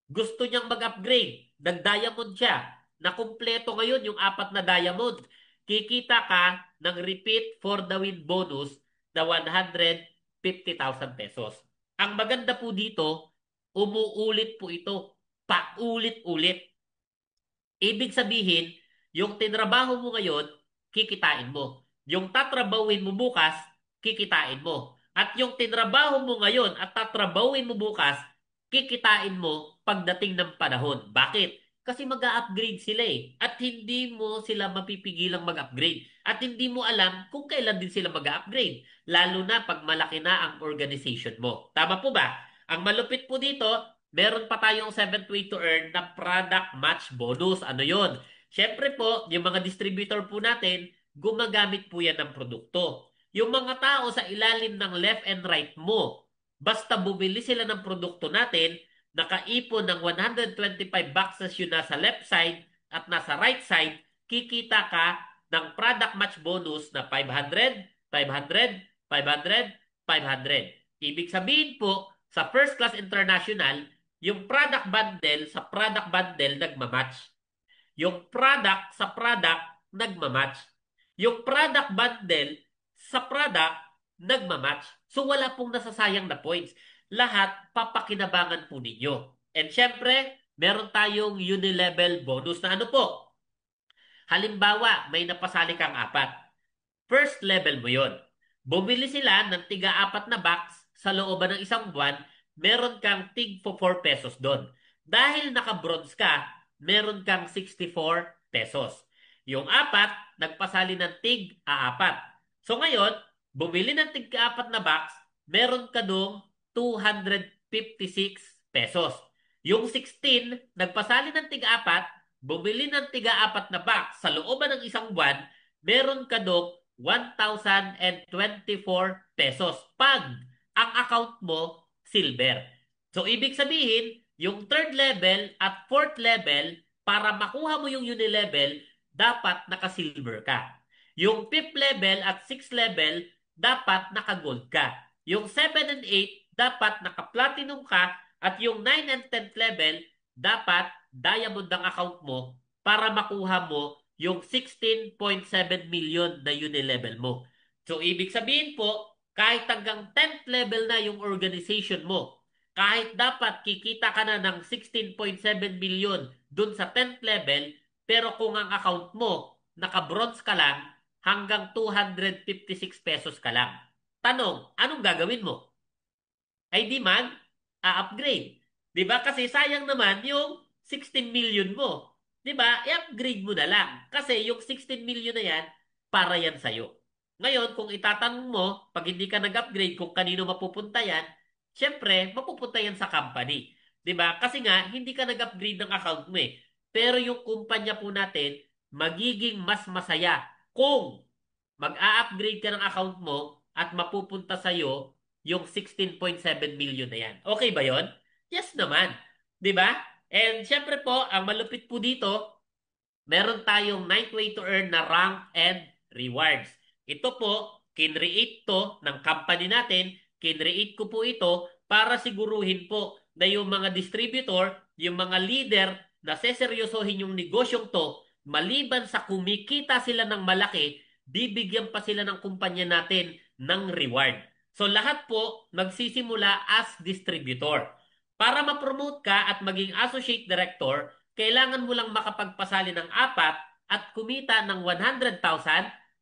gusto niyang mag-upgrade. Nag-diamond siya. Nakumpleto ngayon yung 4 na diamond. Kikita ka ng repeat for the win bonus na 150,000 pesos. Ang maganda po dito, umuulit po ito. Paulit-ulit. Ibig sabihin, yung tinrabaho mo ngayon, kikitain mo. Yung tatrabawin mo bukas, kikitain mo. At yung tinrabaho mo ngayon at tatrabawin mo bukas, kikitain mo pagdating ng panahon. Bakit? Kasi mag-upgrade sila eh. At hindi mo sila mapipigilang mag-upgrade. At hindi mo alam kung kailan din sila mag-upgrade. Lalo na pag malaki na ang organization mo. Tama po ba? Ang malupit po dito, meron pa tayong seventh way to earn na product match bonus. Ano yon? Siyempre po, yung mga distributor po natin, gumagamit po yan ng produkto. Yung mga tao sa ilalim ng left and right mo, basta bumili sila ng produkto natin, nakaipon ng 125 boxes yun nasa left side at nasa right side, kikita ka ng product match bonus na 500, 500, 500, 500. Ibig sabihin po, sa first class international, yung product bundle sa product bundle nagmamatch. Yung product sa product nagmamatch. Yung product bundle sa product nagmamatch. So wala pong nasasayang na points. Lahat papakinabangan po ninyo. And syempre, meron tayong unilevel bonus na ano po. Halimbawa, may napasali kang apat. First level mo yon. Bumili sila ng tiga-apat na box sa looban ng isang buwan, meron kang tig for 4 pesos doon. Dahil naka-bronze ka, meron kang 64 pesos. Yung apat, nagpasali ng tig-apat. So ngayon, bumili ng tig-apat na box, meron ka doong 256 pesos. Yung 16, nagpasali ng tig-apat, bumili ng tiga-apat na box sa looban ng isang buwan, meron ka doong 1,024 pesos pag ang account mo silver. So, ibig sabihin, yung third level at fourth level, para makuha mo yung unilevel, dapat naka-silver ka. Yung fifth level at sixth level, dapat naka-gold ka. Yung 7 and 8, dapat naka-platinum ka. At yung 9 and 10th level, dapat diamond ang account mo para makuha mo yung 16.7 million na unilevel mo. So, ibig sabihin po, kahit hanggang 10th level na yung organization mo, kahit dapat kikita ka na ng 16.7 million dun sa 10th level, pero kung ang account mo, naka-bronze ka lang, hanggang 256 pesos ka lang. Tanong, anong gagawin mo? Ay di man, a-upgrade. Di ba? Kasi sayang naman yung 16 million mo. Di ba? I-upgrade mo na lang. Kasi yung 16 million na yan, para yan sa'yo. Ngayon, kung itatanong mo, pag hindi ka nag-upgrade kung kanino mapupunta yan, syempre, mapupunta yan sa company. Di ba? Kasi nga, hindi ka nag-upgrade ng account mo eh. Pero yung kumpanya po natin, magiging mas masaya kung mag-a-upgrade ka ng account mo at mapupunta sa'yo yung 16.7 million na yan. Okay ba yon? Yes naman. 'Di ba? And syempre po, ang malupit po dito, meron tayong ninth way to earn na rank and rewards. Ito po, kinreate to ng company natin, kinreate ko po ito para siguruhin po na yung mga distributor, yung mga leader na seseryosohin yung negosyong to, maliban sa kumikita sila ng malaki, bibigyan pa sila ng kumpanya natin ng reward. So lahat po magsisimula as distributor. Para ma-promote ka at maging associate director, kailangan mo lang makapagpasali ng apat at kumita ng 100,000,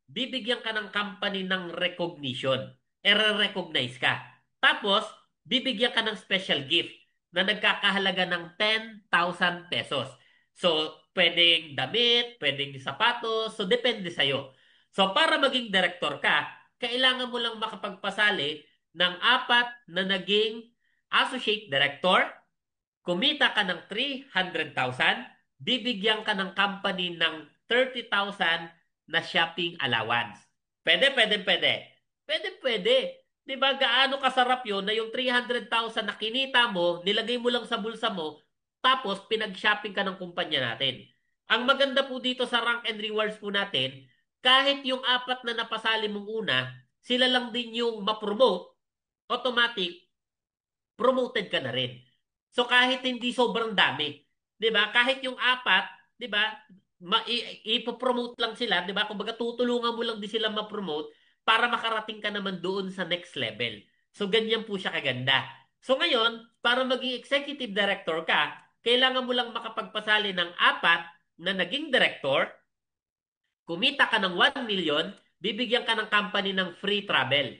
bibigyan ka ng company ng recognition. I-recognize ka. Tapos, bibigyan ka ng special gift na nagkakahalaga ng 10,000 pesos. So, pwedeng damit, pwedeng sapatos, so depende sa'yo. So, para maging director ka, kailangan mo lang makapagpasali ng apat na naging associate director, kumita ka ng 300,000, bibigyan ka ng company ng 30,000 na shopping allowance. Pwede, pwede, pwede. Pwede, pwede. Di ba gaano kasarap yun na yung 300,000 na kinita mo, nilagay mo lang sa bulsa mo, tapos pinag-shopping ka ng kumpanya natin. Ang maganda po dito sa rank and rewards po natin, kahit yung apat na napasali mong una, sila lang din yung ma-promote, automatic, promoted ka na rin. So kahit hindi sobrang dami, 'di ba? Kahit yung apat, 'di ba? Ipo-promote lang sila, 'di ba? Kumbaga tutulungan mo lang din sila ma-promote para makarating ka naman doon sa next level. So ganyan po siya kaganda. So ngayon, para maging executive director ka, kailangan mo lang makapagpasali ng apat na naging director, kumita ka ng 1 million, bibigyan ka ng company ng free travel,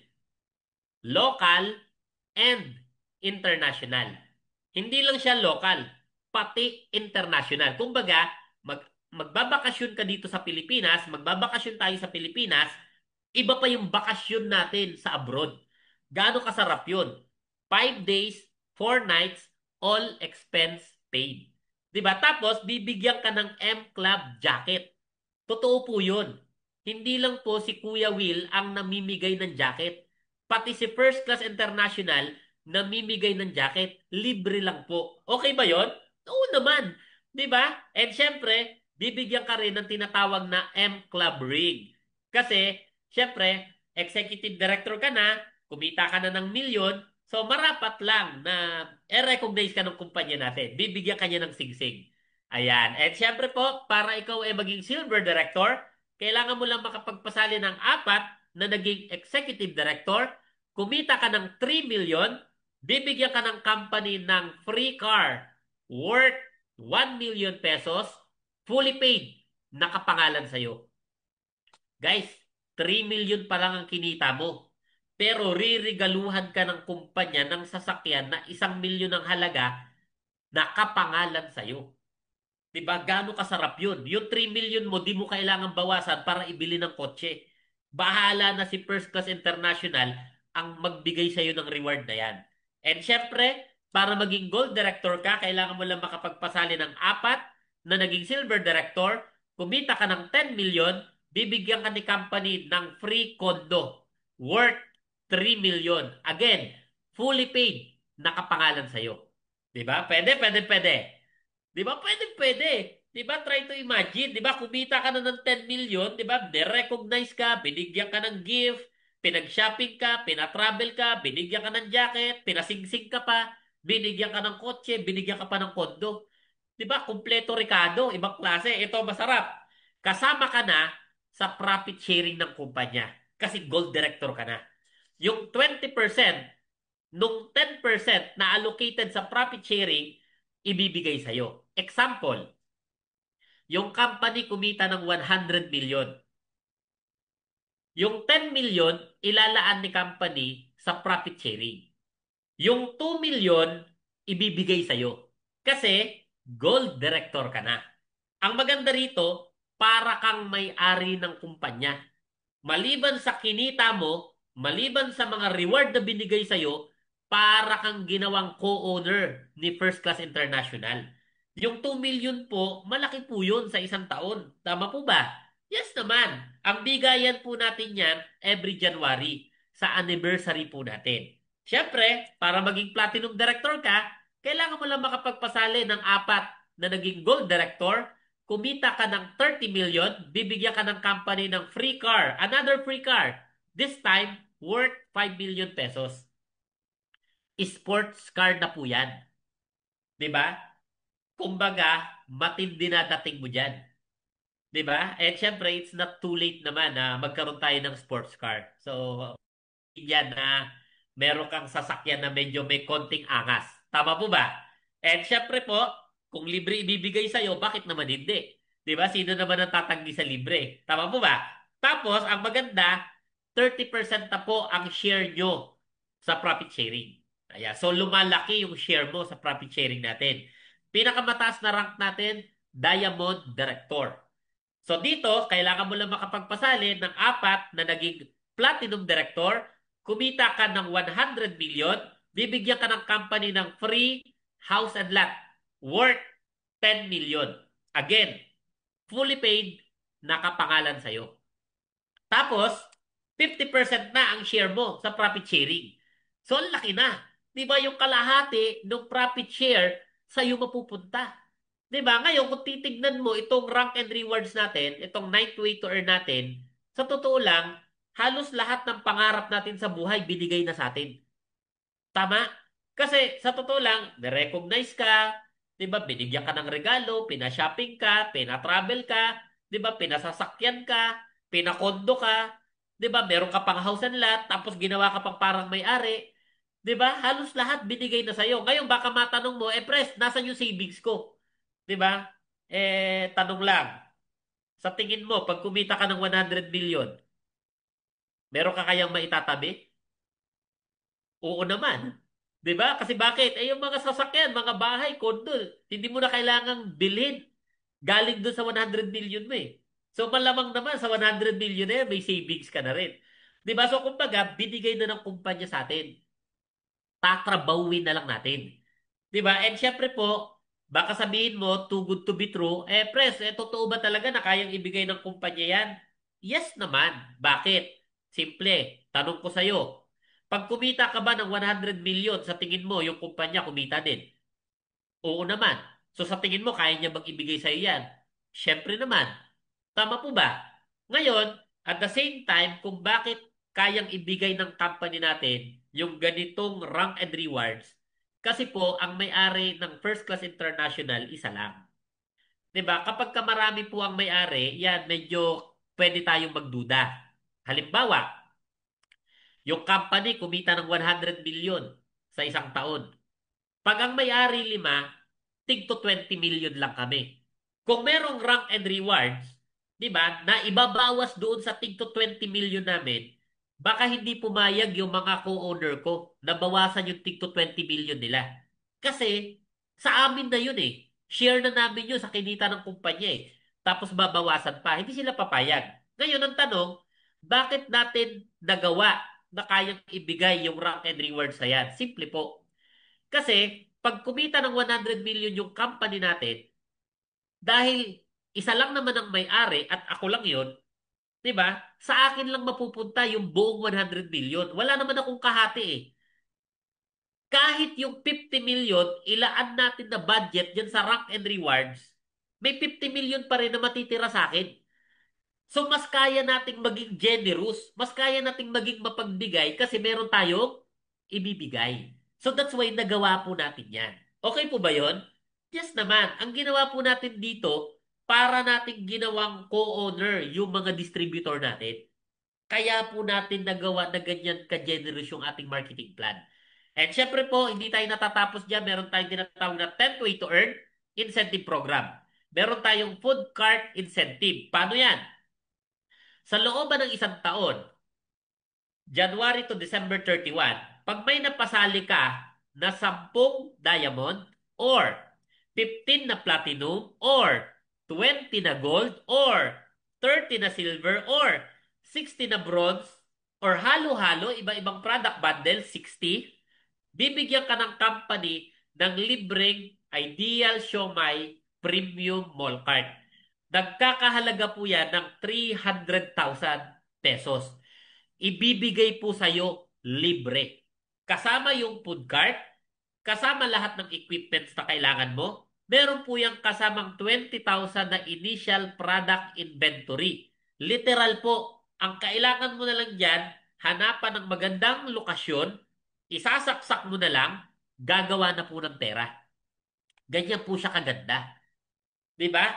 local and international. Hindi lang siya local, pati international. Kumbaga, magbabakasyon ka dito sa Pilipinas, magbabakasyon tayo sa Pilipinas, iba pa yung bakasyon natin sa abroad. Gaano kasarap yun? 5 days, 4 nights, all expense paid. 'Di ba? Tapos, bibigyan ka ng M Club jacket. Totoo po yun. Hindi lang po si Kuya Will ang namimigay ng jacket. Pati si First Class International namimigay ng jacket. Libre lang po. Okay ba yon? Oo naman. 'Di ba? And syempre, bibigyan ka rin ng tinatawag na M Club ring. Kasi, syempre, executive director ka na, kumita ka na ng milyon, so marapat lang na i-recognize ka ng kumpanya natin. Bibigyan ka niya ng singsing. Ayan. At syempre po, para ikaw ay maging silver director, kailangan mo lang makapagpasali ng 4 na naging executive director, kumita ka ng 3 million, bibigyan ka ng company ng free car worth 1 million pesos, fully paid, nakapangalan sa'yo. Guys, 3 million pa lang ang kinita mo. Pero ririgaluhan ka ng kumpanya ng sasakyan na 1 milyon ang halaga, nakapangalan sa'yo. 'Di ba? Gaano kasarap 'yun? Yung 3 million mo, di mo kailangan bawasan para ibili ng kotse. Bahala na si First Class International ang magbigay sa iyo ng reward na 'yan. And syempre, para maging gold director ka, kailangan mo lang makapagpasali ng 4 na naging silver director, kumita ka ng 10 million, bibigyan ka ni company ng free condo worth 3 million. Again, fully paid, nakapangalan sa iyo. 'Di ba? Pwede, pwede, pwede. Di ba? Pwede, pwede. Di ba? Try to imagine. Di ba? Kumita ka na ng 10 million. Di ba? De-recognize ka, binigyan ka ng gift, pinag-shopping ka, pinatravel ka, binigyan ka ng jacket, pinasingsing ka pa, binigyan ka ng kotse, binigyan ka pa ng kondo. Di ba? Kumpleto Ricardo, ibang klase. Ito masarap. Kasama ka na sa profit sharing ng kumpanya. Kasi gold director ka na. Yung 20% nung 10% na allocated sa profit sharing, ibibigay sa'yo. Example, yung company kumita ng 100 million. Yung 10 million, ilalaan ni company sa profit sharing. Yung 2 million, ibibigay sa'yo. Kasi, gold director ka na. Ang maganda rito, para kang may-ari ng kumpanya. Maliban sa kinita mo, maliban sa mga reward na binigay sa'yo, para kang ginawang co-owner ni First Class International. Yung 2 million po, malaki po yun sa isang taon. Tama po ba? Yes naman. Ang bigayan po natin yan every January sa anniversary po natin. Siyempre, para maging platinum director ka, kailangan mo lang makapagpasali ng 4 na naging gold director, kumita ka ng 30 million, bibigyan ka ng company ng free car, another free car, this time worth 5 million pesos. Sports car na po yan. 'Di ba? Kumbaga, matindi na dating mo dyan. 'Di ba? And syempre, it's not too late naman na magkaroon tayo ng sports car. So, yan na meron kang sasakyan na medyo may konting angas. Tama po ba? And syempre po, kung libre ibibigay sa'yo, bakit naman hindi? Di ba? Sino naman ang tatanggi sa libre? Tama po ba? Tapos, ang maganda, 30% na po ang share nyo sa profit sharing. Ayan. So, lumalaki yung share mo sa profit sharing natin. Pinakamataas na rank natin, Diamond Director. So dito, kailangan mo lang makapagpasali ng 4 na naging Platinum Director, kumita ka ng 100 million, bibigyan ka ng company ng free house and lot worth 10 million. Again, fully paid, nakapangalan sa'yo. Tapos, 50% na ang share mo sa profit sharing. So, ang laki na. Di ba yung kalahati ng profit share sa'yo mapupunta? 'Di ba? Ngayon, kung titignan mo itong rank and rewards natin, itong night way to earn natin, sa totoo lang, halos lahat ng pangarap natin sa buhay binigay na sa atin. Tama? Kasi sa totoo lang, na-recognize ka, 'di ba? Binigyan ka ng regalo, pina-shopping ka, pina-travel ka, 'di ba? Pinasasakyan ka, pinakondo ka, 'di ba? Meron ka pang house and lot, tapos ginawa ka pang parang may-ari. 'Di ba? Halos lahat binigay na sa'yo. Ngayon, baka matanong mo, pres, nasan yung savings ko? 'Di ba? Tanong lang. Sa tingin mo, pag kumita ka ng 100 million, meron ka kayang maitatabi? Oo naman. 'Di ba? Kasi bakit? Eh yung mga sasakyan, mga bahay, kondo, hindi mo na kailangang bilhin. Galing doon sa 100 million mo eh. So malamang naman sa 100 million na yan, may savings ka na rin. 'Di ba? So kumbaga, binigay na ng kumpanya sa atin. Tatrabawin na lang natin. 'Di ba? And syempre po, baka sabihin mo, too good to be true. Eh, pres, totoo ba talaga na kayang ibigay ng kumpanya yan? Yes naman. Bakit? Simple. Tanong ko sa'yo. Pag kumita ka ba ng 100 million, sa tingin mo, yung kumpanya kumita din? Oo naman. So sa tingin mo, kaya niya bang ibigay sa'yo yan? Syempre naman. Tama po ba? Ngayon, at the same time, kung bakit kayang ibigay ng company natin yung ganitong rank and rewards, kasi po, ang may-ari ng First Class International, isa lang. 'Di ba? Kapag ka marami po ang may-ari, yan, medyo pwede tayong magduda. Halimbawa, yung company kumita ng 100 million sa isang taon. Pag ang may-ari lima, tig to 20 million lang kami. Kung merong rank and rewards, 'di ba, na ibabawas doon sa tig to 20 million namin, baka hindi pumayag yung mga co-owner ko na bawasan yung tig to 20 million nila. Kasi sa amin na yun eh. Share na namin yun sa kinita ng kumpanya eh. Tapos babawasan pa. Hindi sila papayag. Ngayon ang tanong, bakit natin nagawa na kayang ibigay yung rank and rewards na yan? Simple po. Kasi pag kumita ng 100 million yung company natin, dahil isa lang naman ang may-ari at ako lang yun, 'di ba? Sa akin lang mapupunta yung buong 100 million. Wala naman akong kahati eh. Kahit yung 50 million, ilaan natin na budget dyan sa rank and rewards, may 50 million pa rin na matitira sa akin. So mas kaya nating maging generous, mas kaya nating maging mapagbigay kasi meron tayong ibibigay. So that's why nagawa po natin yan. Okay po ba yon? Yes naman. Ang ginawa po natin dito, para nating ginawang co-owner yung mga distributor natin. Kaya po natin nagawa na ganyan ka-generous yung ating marketing plan. And syempre po, hindi tayo natatapos dyan. Meron tayong tinatawag na 10th way to earn incentive program. Meron tayong food cart incentive. Paano yan? Sa looban ng isang taon, January to December 31, pag may napasali ka na 10 diamond or 15 na platinum or 20 na gold or 30 na silver or 60 na bronze or halo-halo, iba-ibang product bundle, 60, bibigyan ka ng company ng libreng Ideal Siomai Premium Mall Card. Nagkakahalaga po yan ng 300,000 pesos. Ibibigay po sa'yo libre. Kasama yung food cart, kasama lahat ng equipments na kailangan mo, meron po yung kasamang 20,000 na initial product inventory. Literal po, ang kailangan mo na lang dyan, hanapan ng magandang lokasyon, isasaksak mo na lang, gagawa na po ng pera. Ganyan po siya kaganda. 'Di ba?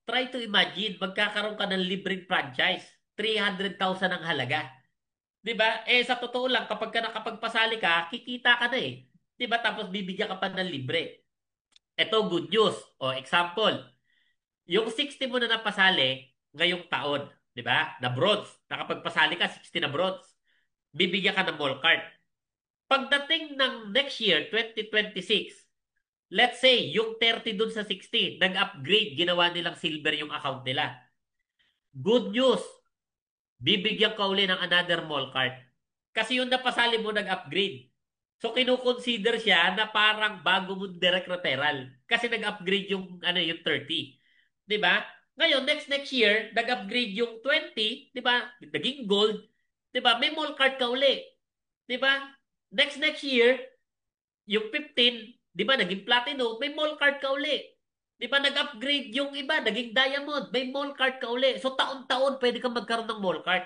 Try to imagine, magkakaroon ka ng libreng franchise. 300,000 ang halaga. 'Di ba? Eh sa totoo lang kapag ka nakapagpasali ka, kikita ka na eh. 'Di ba? Tapos bibigyan ka pa ng libre. Ito good news. O example, yung 60 mo na napasali ngayong taon, 'di ba? Na bronze. Nakapagpasali ka 60 na bronze. Bibigyan ka ng mall card. Pagdating ng next year, 2026, let's say yung 30 dun sa 60, nag-upgrade, ginawa nilang silver yung account nila. Good news, bibigyan ka uli ng another mall card. Kasi yung napasali mo nag-upgrade. So kinukonsider siya na parang bago mo direct referral kasi nag-upgrade yung yung 30. 'Di ba? Ngayon next year, nag-upgrade yung 20, 'di ba? Naging gold, 'di ba? May mall card ka uli. 'Di ba? Next year, yung 15, 'di ba? Naging platinum, may mall card ka uli. 'Di ba? Nag-upgrade yung iba, naging diamond, may mall card ka uli. So taon-taon pwede kang magkaroon ng mall card.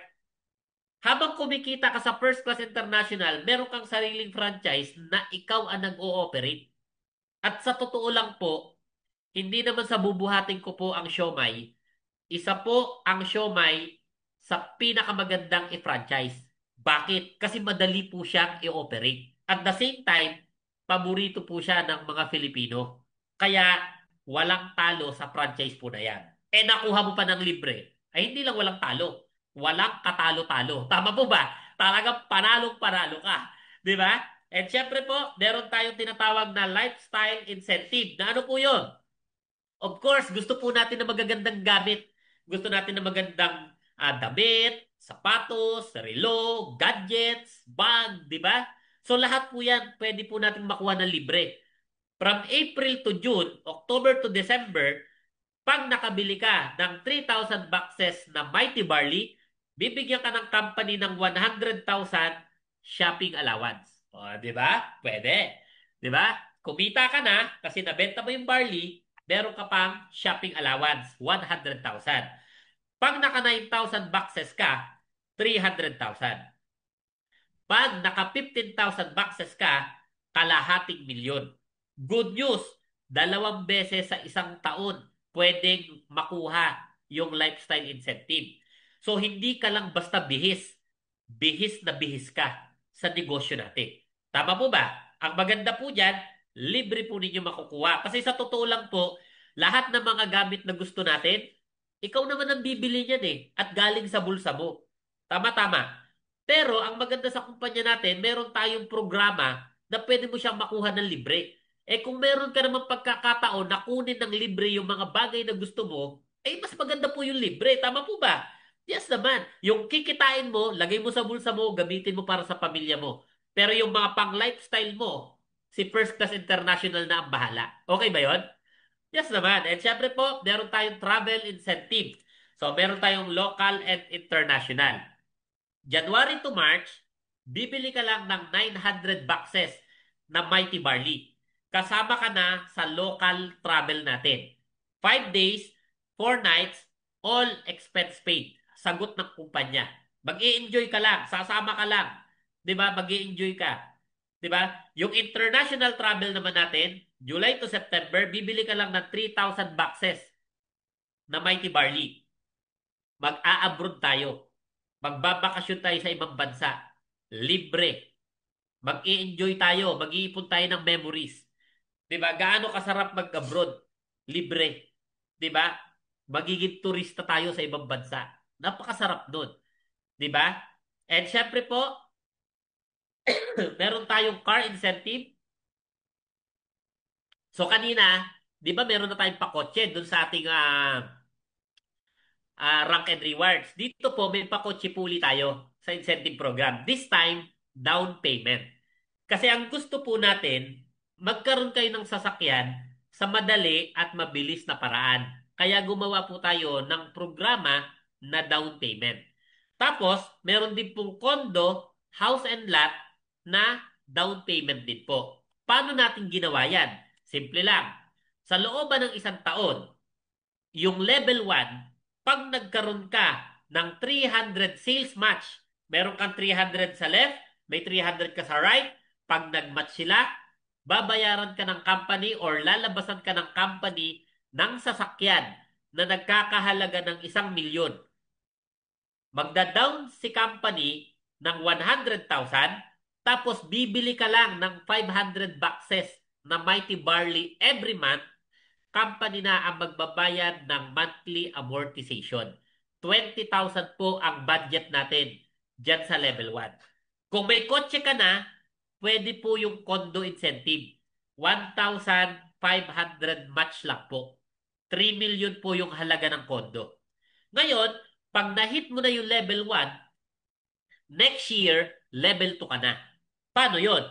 Habang kumikita ka sa First Class International, meron kang sariling franchise na ikaw ang nag-ooperate. At sa totoo lang po, hindi naman sa bubuhatin ko po ang siomai. Isa po ang siomai sa pinakamagandang i-franchise. Bakit? Kasi madali po siyang i-operate. At the same time, paborito po siya ng mga Filipino. Kaya walang talo sa franchise po na yan. Eh nakuha mo pa ng libre. Ay hindi lang walang talo. Walang katalo-talo. Tama po ba? Talagang panalong-panalo ka. Di ba? And syempre po, meron tayong tinatawag na lifestyle incentive. Na ano po yun? Of course, gusto po natin na magagandang gamit. Gusto natin na magandang damit, sapatos, relo, gadgets, bag, di ba? So lahat po yan, pwede po natin makuha ng libre. From April to June, October to December, pag nakabili ka ng 3,000 boxes na Mighty Barley, bibigyan ka ng company ng 100,000 shopping allowance. O, di ba? Pwede. Di ba? Kumita ka na kasi nabenta mo yung barley, meron ka pang shopping allowance, 100,000. Pag naka 9,000 boxes ka, 300,000. Pag naka 15,000 boxes ka, kalahating milyon. Good news, 2 beses sa isang taon pwedeng makuha yung lifestyle incentive. So hindi ka lang basta bihis. Bihis na bihis ka sa negosyo natin. Tama po ba? Ang maganda po dyan, libre po ninyo makukuha. Kasi sa totoo lang po, lahat ng mga gamit na gusto natin, ikaw naman ang bibili niyan eh. At galing sa bulsa mo. Tama-tama. Pero ang maganda sa kumpanya natin, meron tayong programa na pwede mo siyang makuha ng libre. Eh kung meron ka naman pagkakataon na kunin ng libre yung mga bagay na gusto mo, eh mas maganda po yung libre. Tama po ba? Yes naman. Yung kikitain mo, lagay mo sa bulsa mo, gamitin mo para sa pamilya mo. Pero yung mga pang-lifestyle mo, si First Class International na ang bahala. Okay ba yon? Yes naman. And syempre po, meron tayong travel incentive. So meron tayong local and international. January to March, bibili ka lang ng 900 boxes na Mighty Barley. Kasama ka na sa local travel natin. 5 days, 4 nights, all expense paid. Sagot ng kumpanya. Mag-i-enjoy ka lang, sasama ka lang. 'Di ba? Mag-i-enjoy ka. 'Di ba? Yung international travel naman natin, July to September, bibili ka lang ng 3,000 boxes na Mighty Barley. Mag-a-abroad tayo. Magbabakasyon tayo sa ibang bansa. Libre. Mag-i-enjoy tayo. Mag-iipon tayo ng memories. 'Di ba? Gaano kasarap mag-abroad? Libre. 'Di ba? Magiging turista tayo sa ibang bansa. Napakasarap nun. 'Di ba? And syempre po, meron tayong car incentive. So kanina, 'di ba meron na tayong pakotse dun sa ating rank and rewards. Dito po may pakotse puli tayo sa incentive program. This time, down payment. Kasi ang gusto po natin, magkaroon kayo ng sasakyan sa madali at mabilis na paraan. Kaya gumawa po tayo ng programa na down payment. Tapos, meron din pong condo, house and lot na down payment din po. Paano natin ginawa yan? Simple lang. Sa looban ng isang taon, yung level 1, pag nagkaroon ka ng 300 sales match, meron kang 300 sa left, may 300 ka sa right, pag nag-match sila, babayaran ka ng company or lalabasan ka ng company ng sasakyan na nagkakahalaga ng 1 milyon. Magda-down si company ng 100,000, tapos bibili ka lang ng 500 boxes na Mighty Barley every month. Company na ang magbabayad ng monthly amortization. 20,000 po ang budget natin dyan sa level 1. Kung may kotse ka na, pwede po yung condo incentive. 1,500 match lang po. 3 million po yung halaga ng condo. Ngayon, pag na-hit mo na yung level 1, next year, level 2 ka na. Paano yon?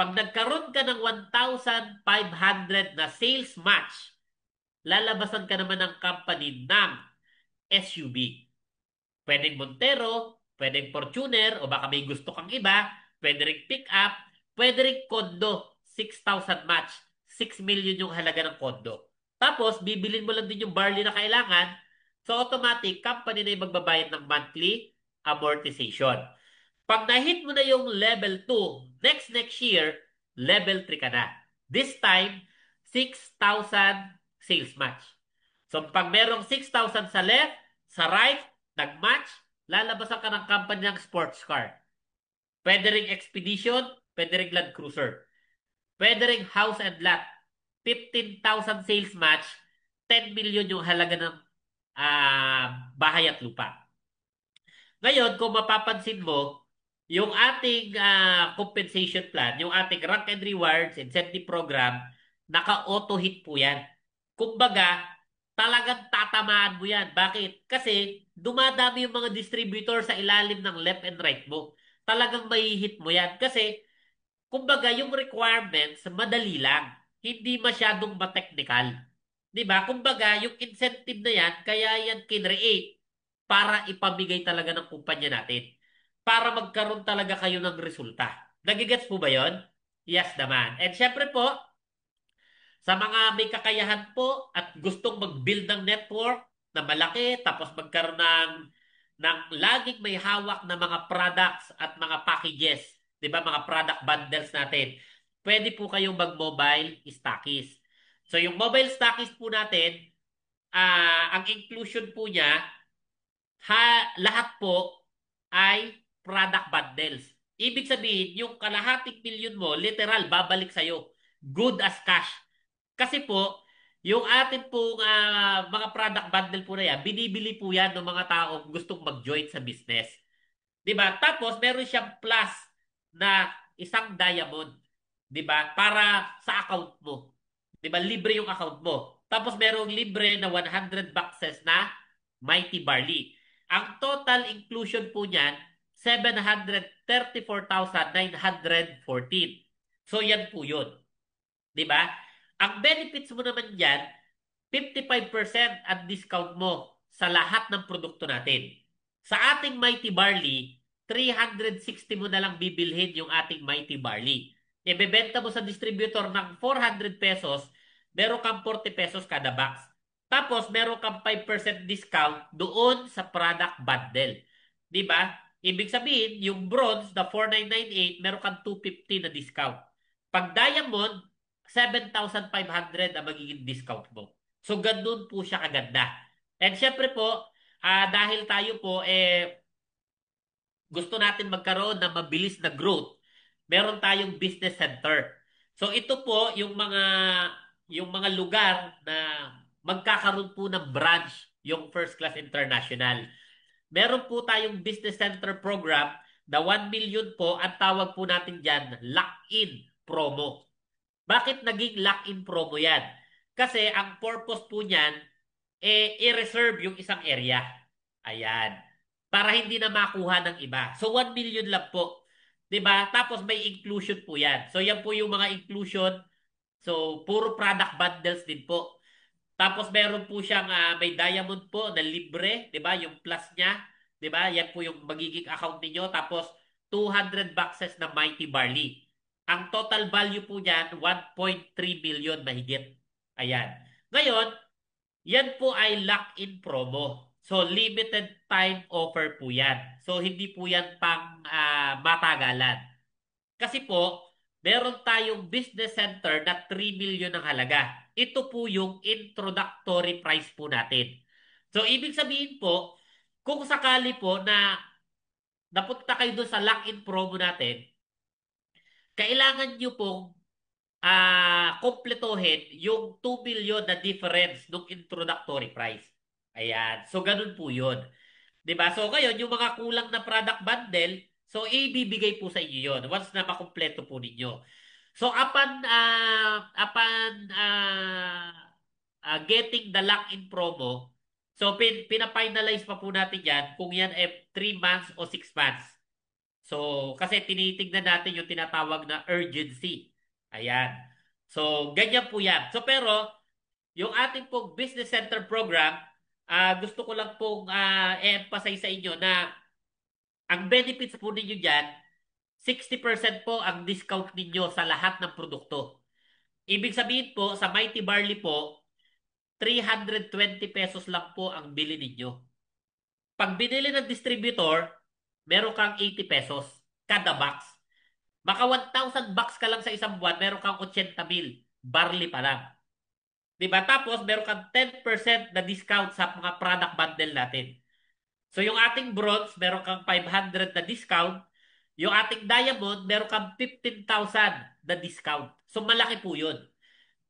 Pag nagkaroon ka ng 1,500 na sales match, lalabasan ka naman ng company ng SUV. Pwedeng Montero, pwedeng Fortuner, o baka may gusto kang iba, pwede ring pick up, pwede ring condo, 6,000 match, 6 million yung halaga ng condo. Tapos, bibilin mo lang din yung barley na kailangan, so automatic, company na yung magbabayad ng monthly amortization. Pag na-hit mo na yung level 2, next year, level 3 ka na. This time, 6,000 sales match. So pag merong 6,000 sa left, sa right, nag-match, lalabasan ka ng company ng sports car. Pwede ring expedition, pwede ring Land Cruiser. Pwede ring house and lot. 15,000 sales match, 10 million yung halaga ng bahay at lupa. Ngayon, kung mapapansin mo, yung ating compensation plan, yung ating rank and rewards, incentive program, naka-auto hit po yan. Kumbaga, talagang tatamaan mo yan. Bakit? Kasi dumadami yung mga distributor sa ilalim ng left and right mo. Talagang may hit mo yan. Kasi, kumbaga, yung requirements, madali lang. Hindi masyadong ma-technical. 'Di ba? Kumbaga, yung incentive na yan, kaya yan kinreate para ipamigay talaga ng kumpanya natin. Para magkaroon talaga kayo ng resulta. Nagigets po ba yon? Yes naman. And syempre po, sa mga may kakayahan po at gustong mag-build ng network na malaki, tapos magkaroon ng laging may hawak na mga products at mga packages, 'di ba? Mga product bundles natin. Pwede po kayong mag-mobile stockist. So yung mobile stockist po natin, ang inclusion po niya, lahat po ay product bundles. Ibig sabihin, yung kalahating milyon mo, literal, babalik sa'yo. Good as cash. Kasi po, yung atin pong mga product bundle po na yan, binibili po yan ng mga taong gustong mag-join sa business. 'Di ba? Tapos meron siyang plus na isang diamond, 'di ba? Para sa account mo. 'Di ba? Libre yung account mo. Tapos merong libre na 100 boxes na Mighty Barley. Ang total inclusion po niyan 734,914. So yan po 'yun, 'di ba? Ang benefits mo naman diyan 55% at discount mo sa lahat ng produkto natin. Sa ating Mighty Barley, 360 mo na lang bibilhin yung ating Mighty Barley. Ibebenta mo sa distributor ng 400 pesos, meron kang 40 pesos kada box. Tapos, meron kang 5% discount doon sa product bundle. Di ba? Ibig sabihin, yung bronze na 4,998, meron kang 250 na discount. Pag diamond, 7,500 ang magiging discount mo. So, ganun po siya kaganda. And syempre po, dahil tayo po, gusto natin magkaroon ng mabilis na growth, meron tayong business center. So, ito po yung mga lugar na magkakaroon po ng branch yung First Class International. Meron po tayong business center program na 1 million po, at tawag po natin dyan, lock-in promo. Bakit naging lock-in promo yan? Kasi ang purpose po niyan, i-reserve yung isang area. Ayan. Para hindi na makuha ng iba. So, 1 million lang po. 'Di ba? Tapos may inclusion po yan. So, yan po yung mga inclusion. So, puro product bundles din po. Tapos meron po siyang may diamond po na libre, 'di ba? Yung plus niya, 'di ba? Yan po yung magiging account niyo. Tapos 200 boxes na Mighty Barley. Ang total value po niyan 1.3 billion mahigit. Ayan. Ngayon, yan po ay lock-in promo. So limited time offer po yan. So hindi po yan pang matagalan. Kasi po, meron tayong business center na 3 million ang halaga. Ito po yung introductory price po natin. So, ibig sabihin po, kung sakali po na napunta kayo doon sa lock-in promo natin, kailangan nyo pong kumpletuhin yung 2 million na difference ng introductory price. Ayan. So, ganun po yun. 'Di ba? So ngayon, yung mga kulang na product bundle, so ibibigay po sa inyo 'yon once na makumpleto po ninyo. So upon getting the lock-in promo, so pina-finalize pa po natin 'yan kung yan ay 3 months o 6 months. So kasi tinitingnan natin yung tinatawag na urgency. Ayan. So ganyan po 'yan. So pero yung ating pong business center program, gusto ko lang pong i-emphasize sa inyo na ang benefits po ninyo dyan, 60% po ang discount ninyo sa lahat ng produkto. Ibig sabihin po, sa Mighty Barley po, 320 pesos lang po ang bili ninyo. Pag binili ng distributor, meron kang 80 pesos kada box. Maka 1,000 box ka lang sa isang buwan, meron kang 80,000 barley pa lang. 'Di ba? Tapos meron kang 10% na discount sa mga product bundle natin. So yung ating bronze, meron kang 500 na discount. Yung ating diamond, meron kang 15,000 na discount. So malaki po yun.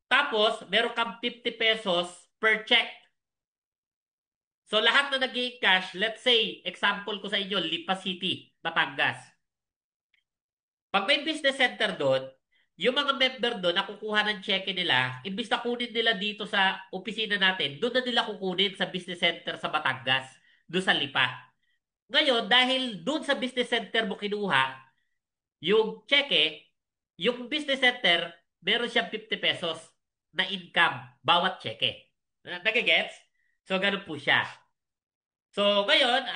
Tapos, meron kang 50 pesos per check. So lahat na naging cash, let's say, example ko sa inyo, Lipa City, Batangas. Pag may business center doon, yung mga member doon na kukuha ng cheque nila, imbis na kunin nila dito sa opisina natin, doon na nila kukunin sa business center sa Batangas, doon sa Lipa. Ngayon, dahil doon sa business center mo kinuha, yung cheque, yung business center, meron siyang 50 pesos na income bawat cheque. Nagigets? So, ganun po siya. So, ngayon,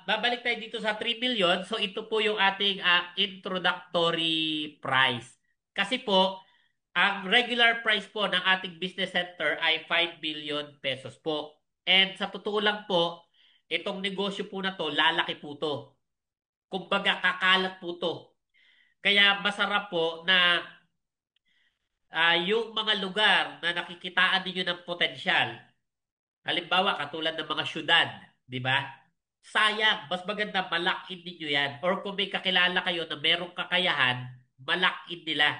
babalik tayo dito sa 3 million. So, ito po yung ating introductory price. Kasi po, ang regular price po ng ating business center ay 5 million pesos po. And sa totoo lang po, itong negosyo po na to, lalaki po to. Kumbaga, kakalat po to. Kaya masarap po na yung mga lugar na nakikitaan ninyo ng potensyal, halimbawa, katulad ng mga syudad, di ba? Sayang, mas maganda malakin ninyo yan. Or kung may kakilala kayo na merong kakayahan, malakin nila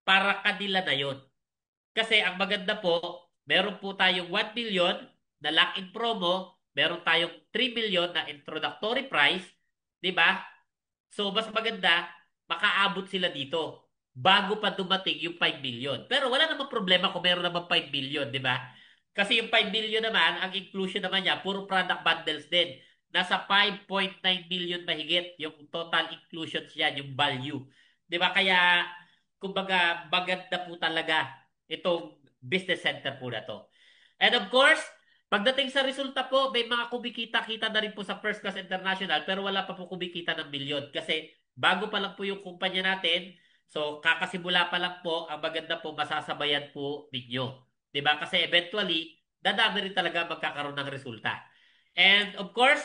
para kanila na yon. Kasi ang maganda po, meron po tayong 1 million na lock-in promo, meron tayong 3 million na introductory price, di ba? So, mas maganda, makaabot sila dito bago pa dumating yung 5 million. Pero wala namang problema kung meron naman 5 million, di ba? Kasi yung 5 million naman, ang inclusion naman niya, puro product bundles din. Nasa 5.9 million mahigit yung total inclusions yan, yung value. Di ba? Kaya, kumbaga, maganda po talaga itong business center po na to. And of course, pagdating sa resulta po, may mga kumikita-kita na rin po sa First Class International pero wala pa po kumikita ng milyon kasi bago pa lang po yung kumpanya natin. So, kakasimula pa lang po, ang maganda po, masasabayan po ninyo. 'Di ba? Kasi eventually, dadami rin talaga magkakaroon ng resulta. And of course,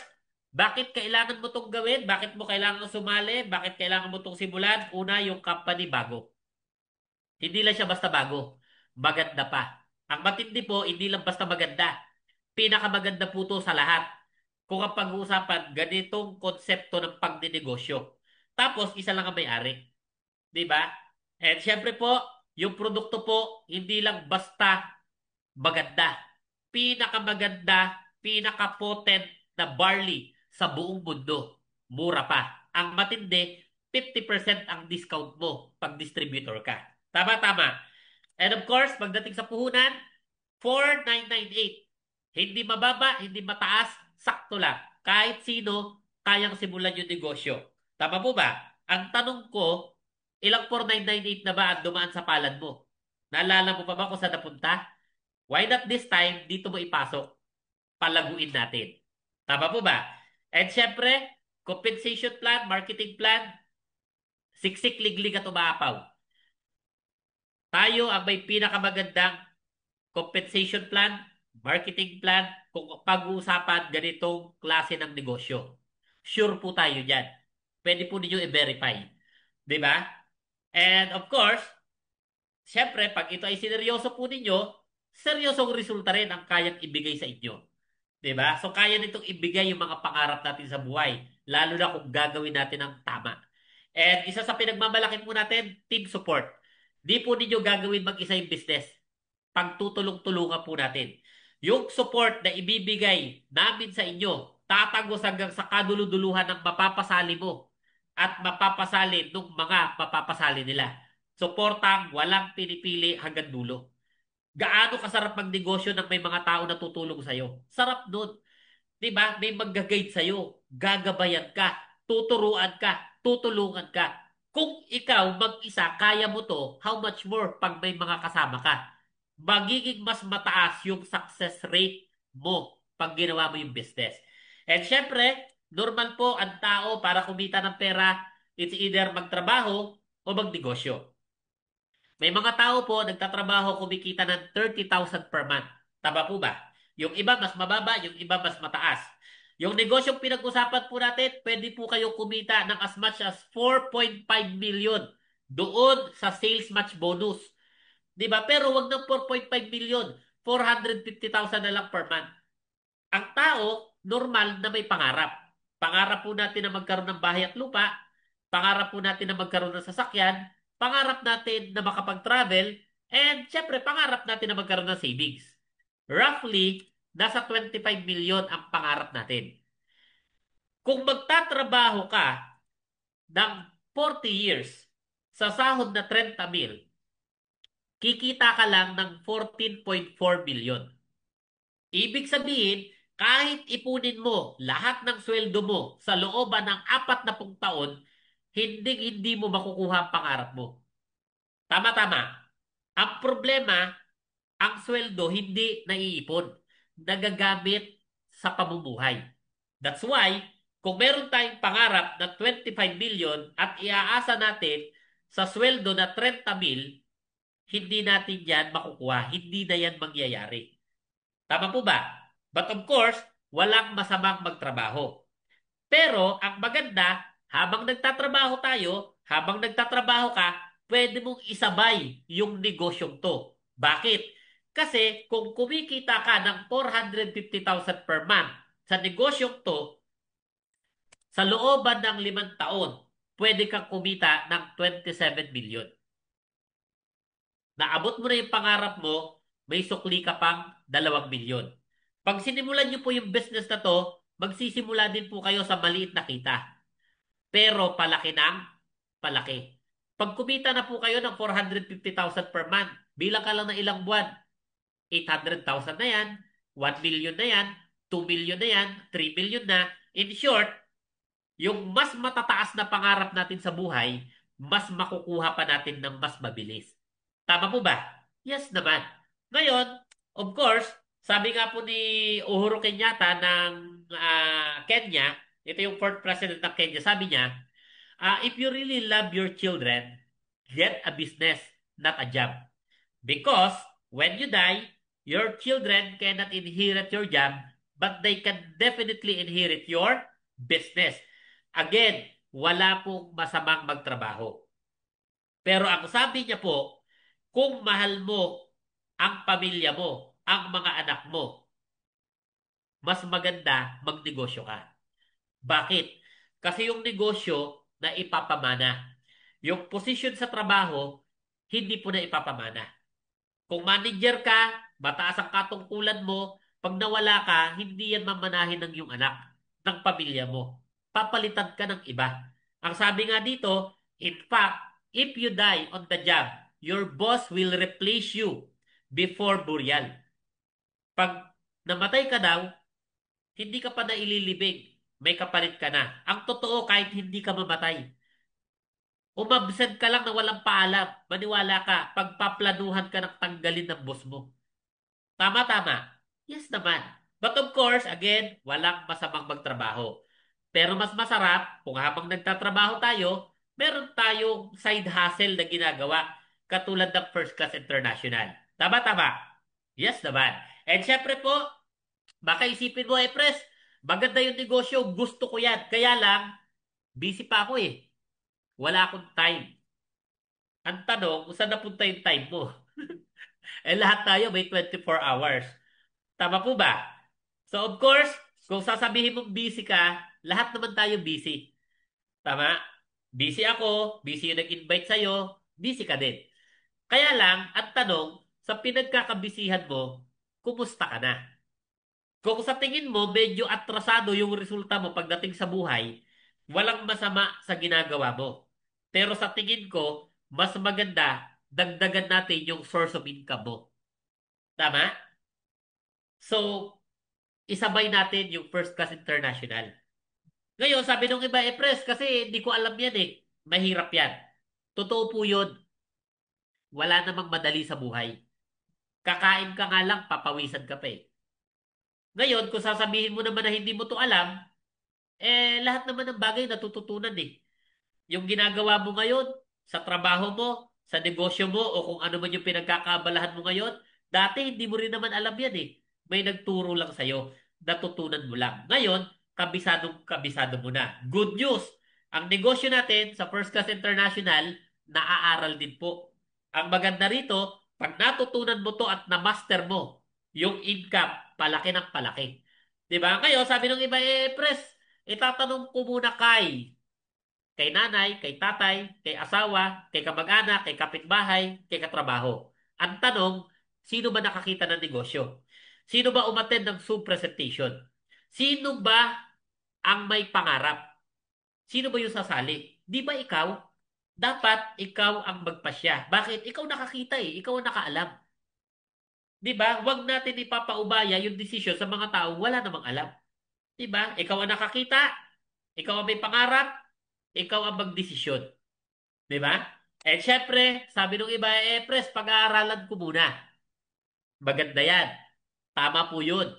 bakit kailangan mo itong gawin? Bakit mo kailangan sumali? Bakit kailangan mo itong simulan? Una, yung company bago. Hindi lang siya basta bago. Maganda pa. Ang matindi po, hindi lang basta maganda. Pinakamaganda po to sa lahat. Kung ang pag-uusapan, ganitong konsepto ng pagdinegosyo. Tapos, isa lang ang may-ari. Di ba? And syempre po, yung produkto po, hindi lang basta maganda. Pinakamaganda, pinaka-potent na barley sa buong mundo. Mura pa. Ang matindi, 50% ang discount mo pag distributor ka. Tama, tama. And of course, pagdating sa puhunan, 4,998. Hindi mababa, hindi mataas, sakto lang. Kahit sino, kayang simulan yung negosyo. Tama po ba? Ang tanong ko, ilang 4,998 na ba ang dumaan sa palad mo? Naalala mo pa ba kung saan napunta? Why not this time, dito mo ipasok? Palaguin natin. Tama po ba? And syempre, compensation plan, marketing plan, siksik, liglig at umaapaw. Tayo ang may pinakamagandang compensation plan, marketing plan, kung pag-uusapan ganitong klase ng negosyo. Sure po tayo dyan. Pwede po ninyo i-verify. Di ba? And of course, syempre, pag ito ay sineryoso po ninyo, seryosong resulta rin ang kayang ibigay sa inyo. 'Di ba? So kaya nitong ibigay yung mga pangarap natin sa buhay, lalo na kung gagawin natin ang tama. And isa sa pinagmamalaki po natin, team support. Di po ninyo gagawin mag-isa yung business. Pagtutulong-tulungan po natin. Yung support na ibibigay namin sa inyo, tatagos hanggang sa kaduluduluhan ng mapapasali mo at mapapasali ng mga mapapasali nila. Suportang walang pinipili hanggang dulo. Gaano kasarap magnegosyo ng may mga tao na tutulong sa'yo. Sarap nun. 'Di ba? May mag-guide sa'yo. Gagabayan ka. Tuturuan ka. Tutulungan ka. Kung ikaw mag-isa, kaya mo to, how much more pag may mga kasama ka? Magiging mas mataas yung success rate mo pag ginawa mo yung business. And syempre, normal po ang tao para kumita ng pera, it's either magtrabaho o magnegosyo. May mga tao po nagtatrabaho kumikita ng 30,000 per month. Tama po ba? Yung iba mas mababa, yung iba mas mataas. Yung negosyong pinag-usapan po natin, pwede po kayo kumita ng as much as 4.5 million doon sa sales match bonus. 'Di ba? Pero wag ng 4.5 million, 450,000 na lang per month. Ang tao, normal na may pangarap. Pangarap po natin na magkaroon ng bahay at lupa, pangarap po natin na magkaroon ng sasakyan, pangarap natin na makapag-travel, and syempre pangarap natin na magkaroon ng savings. Roughly, nasa 25 million ang pangarap natin. Kung magtatrabaho ka ng 40 years, sa sahod na 30,000, kikita ka lang ng 14.4 billion. Ibig sabihin, kahit ipunin mo lahat ng sweldo mo sa looban ng 40 taon, hindi mo makukuha ang pangarap mo. Tama-tama. Ang problema, ang sweldo hindi naiipon. Nagagamit sa pamumuhay. That's why, kung meron tayong pangarap na 25 million at iaasa natin sa sweldo na 30,000, hindi natin yan makukuha. Hindi na yan mangyayari. Tama po ba? But of course, walang masamang magtrabaho. Pero ang maganda, habang nagtatrabaho ka, pwede mong isabay yung negosyong to. Bakit? Kasi kung kumikita ka ng 450,000 per month sa negosyong to, sa looban ng 5 taon, pwede kang kumita ng 27 million. Naabot mo na yung pangarap mo, may sukli ka pang 2 milyon. Pag sinimulan niyo po yung business na to, magsisimula din po kayo sa maliit na kita. Pero palaki ng palaki. Pag kumita na po kayo ng 450,000 per month, bilang ka lang ng ilang buwan, 800,000 na yan, 1 million na yan, 2 million na yan, 3 million na. In short, yung mas matataas na pangarap natin sa buhay, mas makukuha pa natin ng mas mabilis. Tama po ba? Yes naman. Ngayon, of course, sabi nga po ni Uhuru Kenyatta ng Kenya, ito yung fourth president ng Kenya, sabi niya, if you really love your children, get a business, not a job. Because when you die, your children cannot inherit your job, but they can definitely inherit your business. Again, wala pong masamang magtrabaho. Pero ang sabi niya po, kung mahal mo ang pamilya mo, ang mga anak mo, mas maganda magnegosyo ka. Bakit? Kasi yung negosyo na ipapamana. Yung position sa trabaho, hindi po na ipapamana. Kung manager ka, mataas ang katungkulan mo, pag nawala ka, hindi yan mamanahin ng iyong anak, ng pamilya mo. Papalitan ka ng iba. Ang sabi nga dito, in fact, if you die on the job, your boss will replace you before burial. Pag namatay ka daw, hindi ka pa na ililibing. May kapalit ka na. Ang totoo, kahit hindi ka mamatay, umabsent ka lang na walang paalam. Maniwala ka, pagpaplanuhan ka ng tanggalin ng boss mo. Tama-tama. Yes naman. But of course, again, walang masamang magtrabaho. Pero mas masarap kung habang nagtatrabaho tayo, meron tayong side hustle na ginagawa katulad ng First Class International. Tama-tama. Yes naman. And syempre po, baka isipin mo, pres, maganda yung negosyo, gusto ko yan. Kaya lang, busy pa ako eh. Wala akong time. Ang tanong, kung saan napunta yung time mo? Lahat tayo may 24 hours. Tama po ba? So of course, kung sasabihin mong busy ka, lahat naman tayo busy. Tama? Busy ako, busy yung nag-invite sa'yo, busy ka din. Kaya lang, ang tanong, sa pinagkakabisihan mo, kumusta ka na? Kung sa tingin mo, medyo atrasado yung resulta mo pagdating sa buhay, walang masama sa ginagawa mo. Pero sa tingin ko, mas maganda, dagdagan natin yung source of income mo. Tama? So, isabay natin yung First Class International. Ngayon, sabi nung iba, pres, kasi hindi ko alam yan eh. Mahirap yan. Totoo po yun. Wala namang madali sa buhay. Kakain ka nga lang, papawisan ka pa eh. Ngayon, kung sasabihin mo naman na hindi mo to alam, lahat naman ng bagay natututunan eh. Yung ginagawa mo ngayon, sa trabaho mo, sa negosyo mo, o kung ano man yung pinagkakabalahan mo ngayon, dati hindi mo rin naman alam yan eh. May nagturo lang sa'yo, natutunan mo lang. Ngayon, kabisado mo na. Good news! Ang negosyo natin sa First Class International, naaaral din po. Ang maganda rito, pag natutunan mo to at na-master mo, yung income, palaki ng palaki. Diba? Ngayon, sabi ng iba, pres, itatanong ko muna kay nanay, kay tatay, kay asawa, kay kamag-anak, kay kapitbahay, kay katrabaho. Ang tanong, sino ba nakakita ng negosyo? Sino ba umattend ng Zoom presentation? Sino ba ang may pangarap? Sino ba yung sasali? Di ba ikaw? dapat ikaw ang magpasya. Bakit? Ikaw nakakita eh. Ikaw ang nakaalam. Di ba? Huwag natin ipapaubaya yung desisyon sa mga tao wala namang alam. Di ba? Ikaw ang nakakita. Ikaw ang may pangarap. Ikaw ang magdesisyon. Di ba? Eh, syempre, sabi nung iba, pres, pag-aaralan ko muna. Maganda yan. Tama po yun.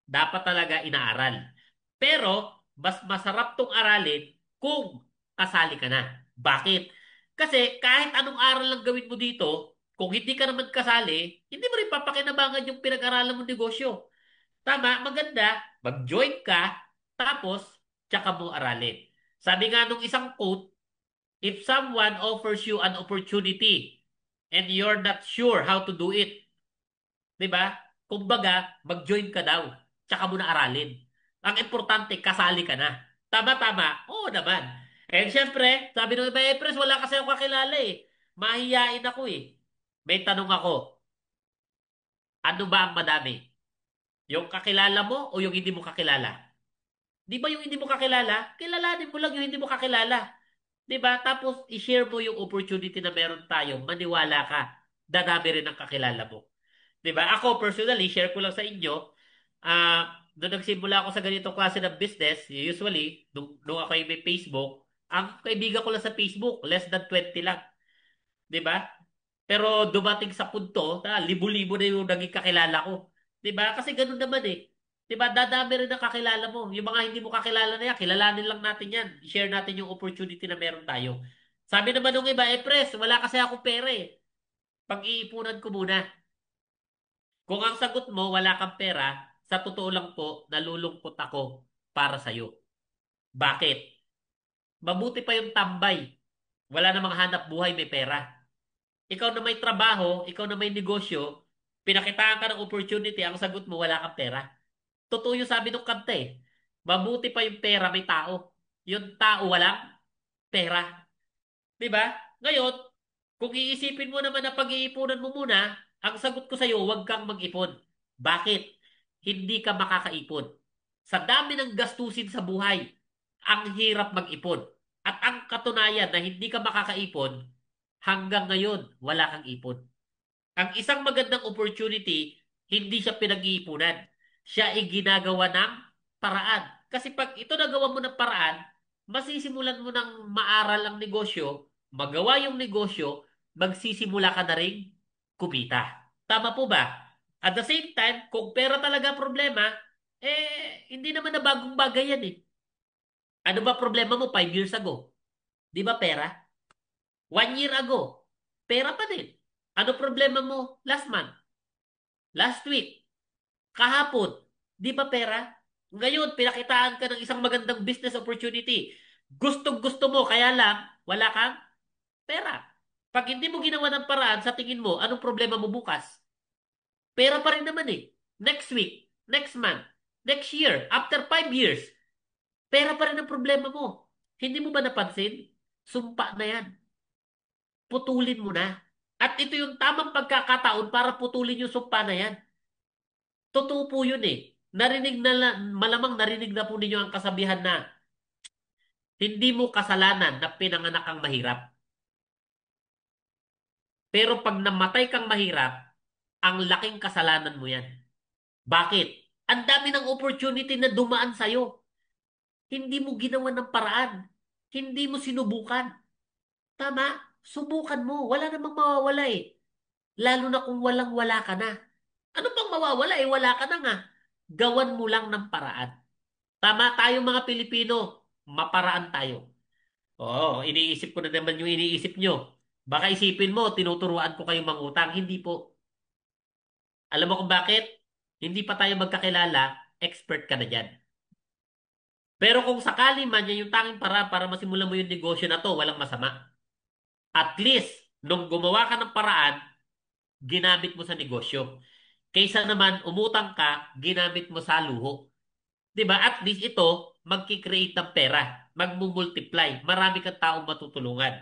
Dapat talaga inaaral. Pero, mas masarap tong aralin kung kasali ka na. Bakit? Kasi kahit anong aral lang gawin mo dito, kung hindi ka naman kasali, hindi mo rin papakinabangan yung pinag-aralan mong negosyo. Tama, maganda, mag-join ka, tapos, tsaka mo aralin. Sabi nga nung isang quote, if someone offers you an opportunity and you're not sure how to do it, 'di ba? Kumbaga, mag-join ka daw. Tsaka mo na aralin. Ang importante, kasali ka na. Tama-tama. Oo naman. And syempre, sabi ng iba, pres, wala kasi ako kakilala eh. Mahihiyain ako eh. May tanong ako, ano ba ang madami? Yung kakilala mo o yung hindi mo kakilala? Di ba yung hindi mo kakilala? Kilalanin mo lang yung hindi mo kakilala. Di ba? Tapos, i-share mo yung opportunity na meron tayo. Maniwala ka. Dadami rin ang kakilala mo. 'Di ba? Ako personally, share ko lang sa inyo, doon nagsimula ako sa ganitong klase ng business, usually, nung ako ay may Facebook, ang kaibigan ko lang sa Facebook, less than 20 lang. 'Di ba? Pero dumating sa punto na libo-libo na yung naging kakilala ko. 'Di ba? Kasi ganun naman eh. 'Di ba? Dadami rin ang kakilala mo. Yung mga hindi mo kakilala na yan, kilalanin lang natin yan. I-share natin yung opportunity na meron tayo. Sabi naman nung iba, pres, wala kasi ako pera eh. Pag-iipunan ko muna. Kung ang sagot mo, wala kang pera, sa totoo lang po, nalulungkot ako para sa'yo. Bakit? Mabuti pa yung tambay. Wala namang hanap buhay, may pera. Ikaw na may trabaho, ikaw na may negosyo, pinakitaan ka ng opportunity, ang sagot mo, wala kang pera. Totoo yung sabi ng kanta eh. Mabuti pa yung pera, may tao. Yung tao, walang pera. 'Di ba? Ngayon, kung iisipin mo naman na pag-iipunan mo muna, ang sagot ko sa'yo, huwag kang mag-ipon. Bakit? Hindi ka makakaipon. Sa dami ng gastusin sa buhay, ang hirap mag-ipon. At ang katunayan na hindi ka makakaipon, hanggang ngayon, wala kang ipon. Ang isang magandang opportunity, hindi siya pinag-iipunan. Siya ay ginagawa ng paraan. Kasi pag ito nagawa mo ng paraan, masisimulan mo ng maaral ang negosyo, magawa yung negosyo, magsisimula ka na rin kumita. Tama po ba? At the same time, kung pera talaga problema, hindi naman na bagong bagay yan eh. Ano ba problema mo 5 years ago? Di ba pera? 1 year ago, pera pa din. Ano problema mo last month? Last week? Kahapon? Di ba pera? Ngayon, pinakitaan ka ng isang magandang business opportunity. Gustong-gusto mo, kaya lang, wala kang pera. Pag hindi mo ginawa ng paraan, sa tingin mo, anong problema mo bukas? Pera pa rin naman eh. Next week, next month, next year, after 5 years, pera pa rin ang problema mo. Hindi mo ba napansin? Sumpa na yan. Putulin mo na. At ito yung tamang pagkakataon para putulin yung sumpa na yan. Totoo po yun eh. Malamang narinig na po ninyo ang kasabihan na hindi mo kasalanan na pinanganak kang mahirap. Pero pag namatay kang mahirap, ang laking kasalanan mo yan. Bakit? Ang dami ng opportunity na dumaan sa'yo. Hindi mo ginawa ng paraan. Hindi mo sinubukan. Tama? Subukan mo. Wala namang mawawala eh. Lalo na kung walang-wala ka na. Ano pang mawawala eh? Wala ka na nga. Gawan mo lang ng paraan. Tama tayo mga Pilipino. Maparaan tayo. Oo, iniisip ko na naman yung iniisip nyo. Baka isipin mo, tinuturuan ko kayong mangutang. Hindi po. Alam mo kung bakit? Hindi pa tayo magkakilala, expert ka na dyan. Pero kung sakali man yan yung tanging para masimulan mo yung negosyo na to, walang masama. At least, nung gumawa ka ng paraan, ginamit mo sa negosyo. Kaysa naman umutang ka, ginamit mo sa luho. 'Di ba? At least ito, magki-create ng pera, magmumultiply. Marami kang taong matutulungan.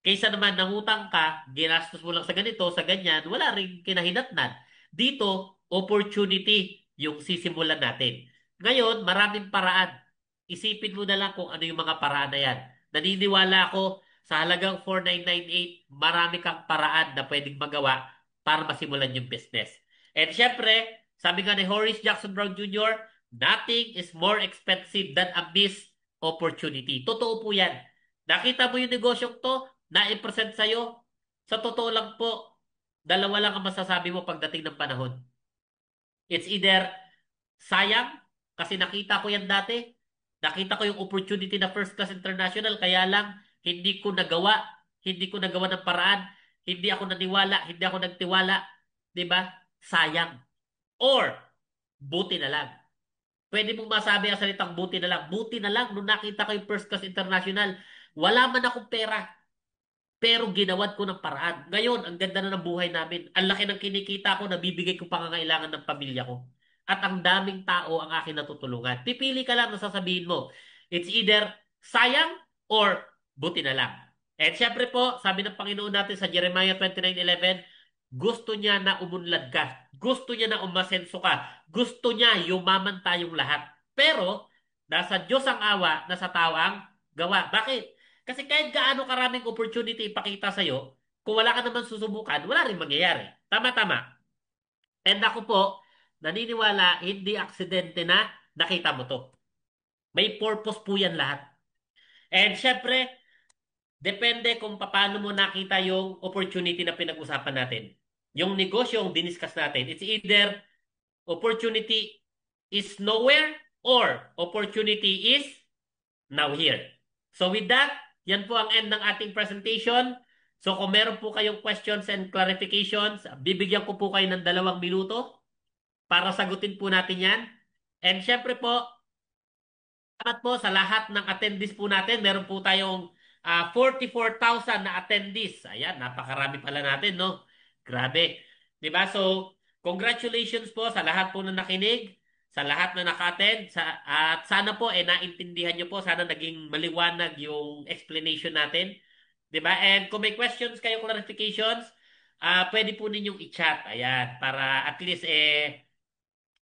Kaysa naman nangutang ka, ginastos mo lang sa ganito, sa ganyan, wala ring kinahinatnan. Dito, opportunity yung sisimulan natin. Ngayon, maraming paraan. Isipin mo na lang kung ano yung mga paraan na yan. Naniniwala ako, sa halagang 4,998, marami kang paraan na pwedeng magawa para masimulan yung business. And syempre, sabi nga ni Horace Jackson Brown Jr., nothing is more expensive than a missed opportunity. Totoo po yan. Nakita mo yung negosyong to, na-present sa'yo, sa totoo lang po, dalawa lang ang masasabi mo pagdating ng panahon. It's either sayang, kasi nakita ko yan dati. Nakita ko yung opportunity na First Class International, kaya lang hindi ko nagawa. Hindi ko nagawa ng paraan. Hindi ako naniwala, hindi ako nagtiwala. 'Di ba? Sayang. Or, buti na lang. Pwede mong masabi ang salitang buti na lang. Buti na lang nung nakita ko yung First Class International. Wala man akong pera. Pero ginawan ko ng paraan. Ngayon, ang ganda na ng buhay namin. Ang laki ng kinikita ko, nabibigay ko pangangailangan ng pamilya ko. At ang daming tao ang akin natutulungan. Pipili ka lang na sasabihin mo. It's either sayang or buti na lang. At syempre po, sabi ng Panginoon natin sa Jeremiah 29:11, gusto niya na umunlad ka. Gusto niya na umasenso ka. Gusto niya yumaman tayong lahat. Pero, nasa Diyos ang awa, nasa tao ang gawa. Bakit? Kasi kahit gaano karaming opportunity ipakita sa'yo, kung wala ka naman susubukan, wala rin mangyayari. Tama-tama. And ako po, naniniwala, hindi aksidente na nakita mo to. May purpose po yan lahat. And syempre, depende kung paano mo nakita yung opportunity na pinag-usapan natin. Yung negosyo yung diniscuss natin, it's either opportunity is nowhere or opportunity is now here. So with that, yan po ang end ng ating presentation. So kung meron po kayong questions and clarifications, bibigyan ko po kayo ng 2 minuto para sagutin po natin yan. And syempre po, salamat po sa lahat ng attendees po natin. Meron po tayong 44,000 na attendees. Ayan, napakarami pala natin, no? Grabe. 'Di ba? So, congratulations po sa lahat po na nakinig, sa lahat na naka-attend, at sana po naintindihan niyo po, sana naging maliwanag yung explanation natin. 'Di ba? And kung may questions kayo, clarifications, pwede po ninyong i-chat. Ayan, para at least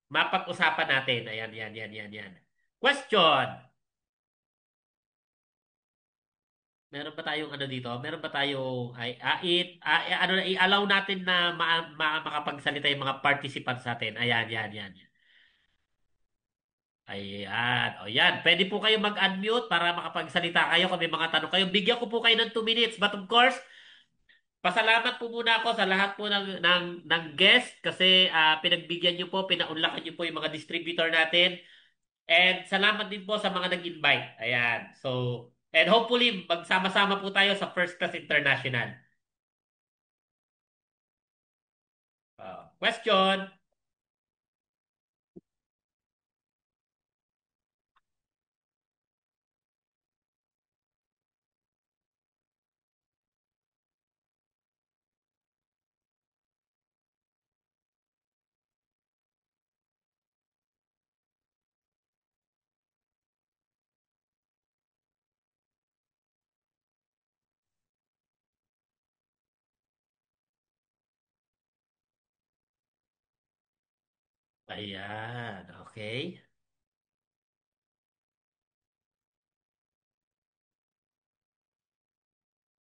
mapag-usapan natin. Ayan, yan, yan, yan, yan. Question. Meron ba tayong ano dito? Meron ba tayong ano na i-allow natin na makapagsalita yung mga participants natin. Ayan, yan, yan. Ayan. O yan. Pwede po kayo mag-unmute para makapagsalita kayo kung may mga tanong kayo. Bigyan ko po kayo ng 2 minutes. But of course, pasalamat po muna ako sa lahat po ng guest kasi pinagbigyan niyo po, pinaunlakan niyo po yung mga distributor natin. And salamat din po sa mga nag-invite. Ayan. So, and hopefully, magsama-sama po tayo sa First Class International. Question. Ayan. Okay.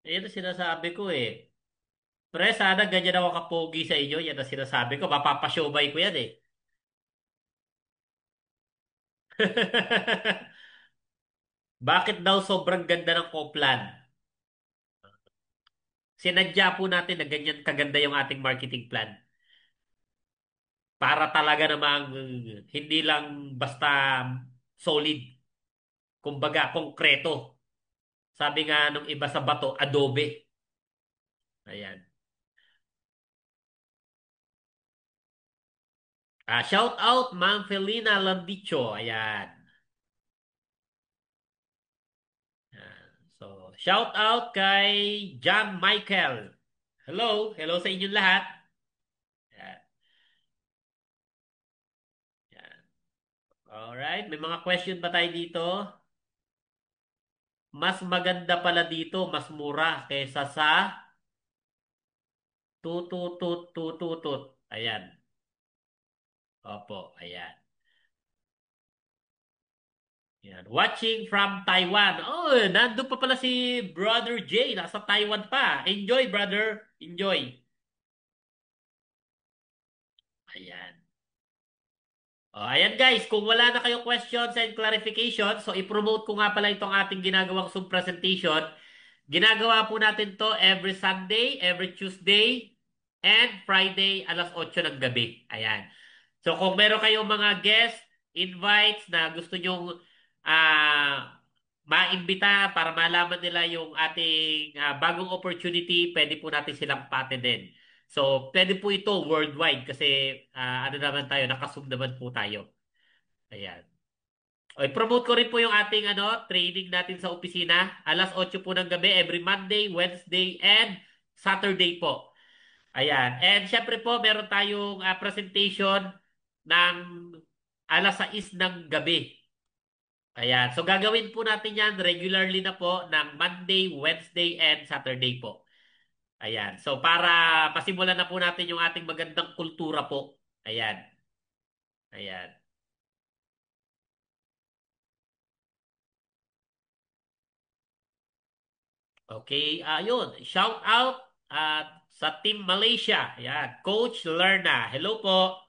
Yan ang sinasabi ko eh. Pre, sana ganyan ako kapogi sa inyo. Yan ang sinasabi ko. Mapapashowbay ko yan eh. Bakit daw sobrang ganda ng Koplan? Sinadya po natin na ganyan kaganda yung ating marketing plan. Para talaga namang hindi lang basta solid. Kumbaga, konkreto. Sabi nga nung iba sa bato, adobe. Ayan. Shout out, Ma'am Felina Landicho. Ayan. Ayan. So, shout out kay John Michael. Hello. Hello sa inyong lahat. Ayan. Ayan. Alright. May mga question ba tayo dito? Mas maganda pala dito, mas mura kaysa sa tututut tututut. Ayan. Opo, ayan. Yan. Watching from Taiwan. Oh, nandun pa pala si Brother Jay. Nasa Taiwan pa. Enjoy, brother. Enjoy. Ayan. Oh, ayan guys, kung wala na kayong questions and clarifications, so i-promote ko nga pala itong ating ginagawang Zoom presentation. Ginagawa po natin to every Sunday, every Tuesday, and Friday alas 8 ng gabi. Ayan. So kung meron kayong mga guest invites na gusto nyong maimbita para malaman nila yung ating bagong opportunity, pwede po natin silang din. So pwede po ito worldwide kasi ano naman tayo, nakasum naman po tayo. Ayan. O, promote ko rin po yung ating training natin sa opisina. Alas 8 po ng gabi, every Monday, Wednesday, and Saturday po. Ayan. And syempre po, meron tayong presentation ng alas 6 ng gabi. Ayan. So gagawin po natin yan regularly na po ng Monday, Wednesday, and Saturday po. Ayan. So para masimulan na po natin yung ating magandang kultura po. Ayan. Ayan. Okay, ayun. Shout out sa Team Malaysia. Ayan. Coach Lerna. Hello po.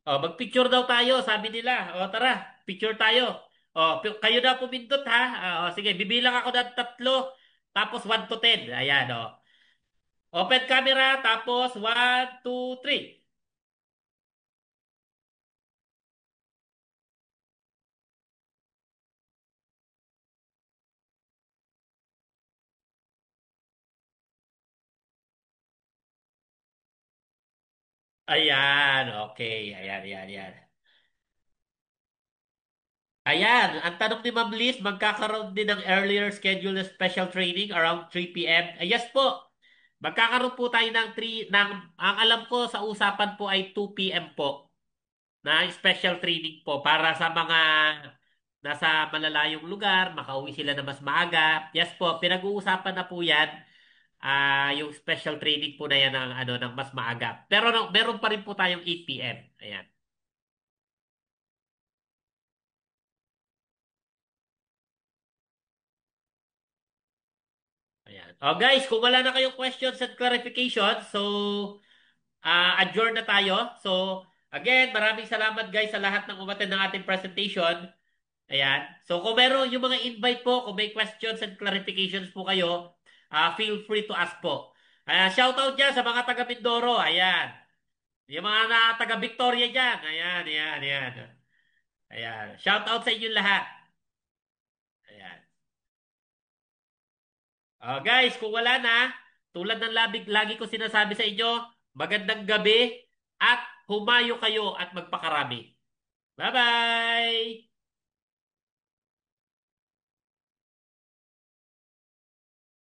Oh, magpicture daw tayo, sabi nila. O, tara, picture tayo. O, kayo na pumindot ha. O, sige, bibilang ako ng 3, tapos 1 to 10. Ayan, o. Open camera, tapos 1, 2, 3. Ayan, okay. Ayan, ayan, ayan. Ayan, ang tanong ni Ma'am Liz, magkakaroon din ng earlier schedule na special training around 3 p.m. Yes po. Magkakaroon po tayo ng 3 ang alam ko sa usapan po ay 2 p.m. po na special training po para sa mga nasa malalayong lugar, makauwi sila na mas maaga. Yes po, pinag-uusapan na po 'yan. Yung special training po na 'yan ng ng mas maaga. Pero no, meron pa rin po tayong 8 p.m. Ayan. Ayan. Oh guys, kung wala na kayong questions and clarifications, so adjourn na tayo. So again, maraming salamat guys sa lahat ng umattend ng ating presentation. Ayan. So kung meron yung mga invite po, kung may questions and clarifications po kayo, feel free to ask po. Shout out dyan sa mga taga Mindoro. Ayan. Yung mga taga Victoria dyan. Ayan, ayan, ayan. Ayan. Shout out sa inyong lahat. Ayan. Guys, kung wala na, tulad ng lagi ko sinasabi sa inyo, magandang gabi at humayo kayo at magpakarami. Bye-bye!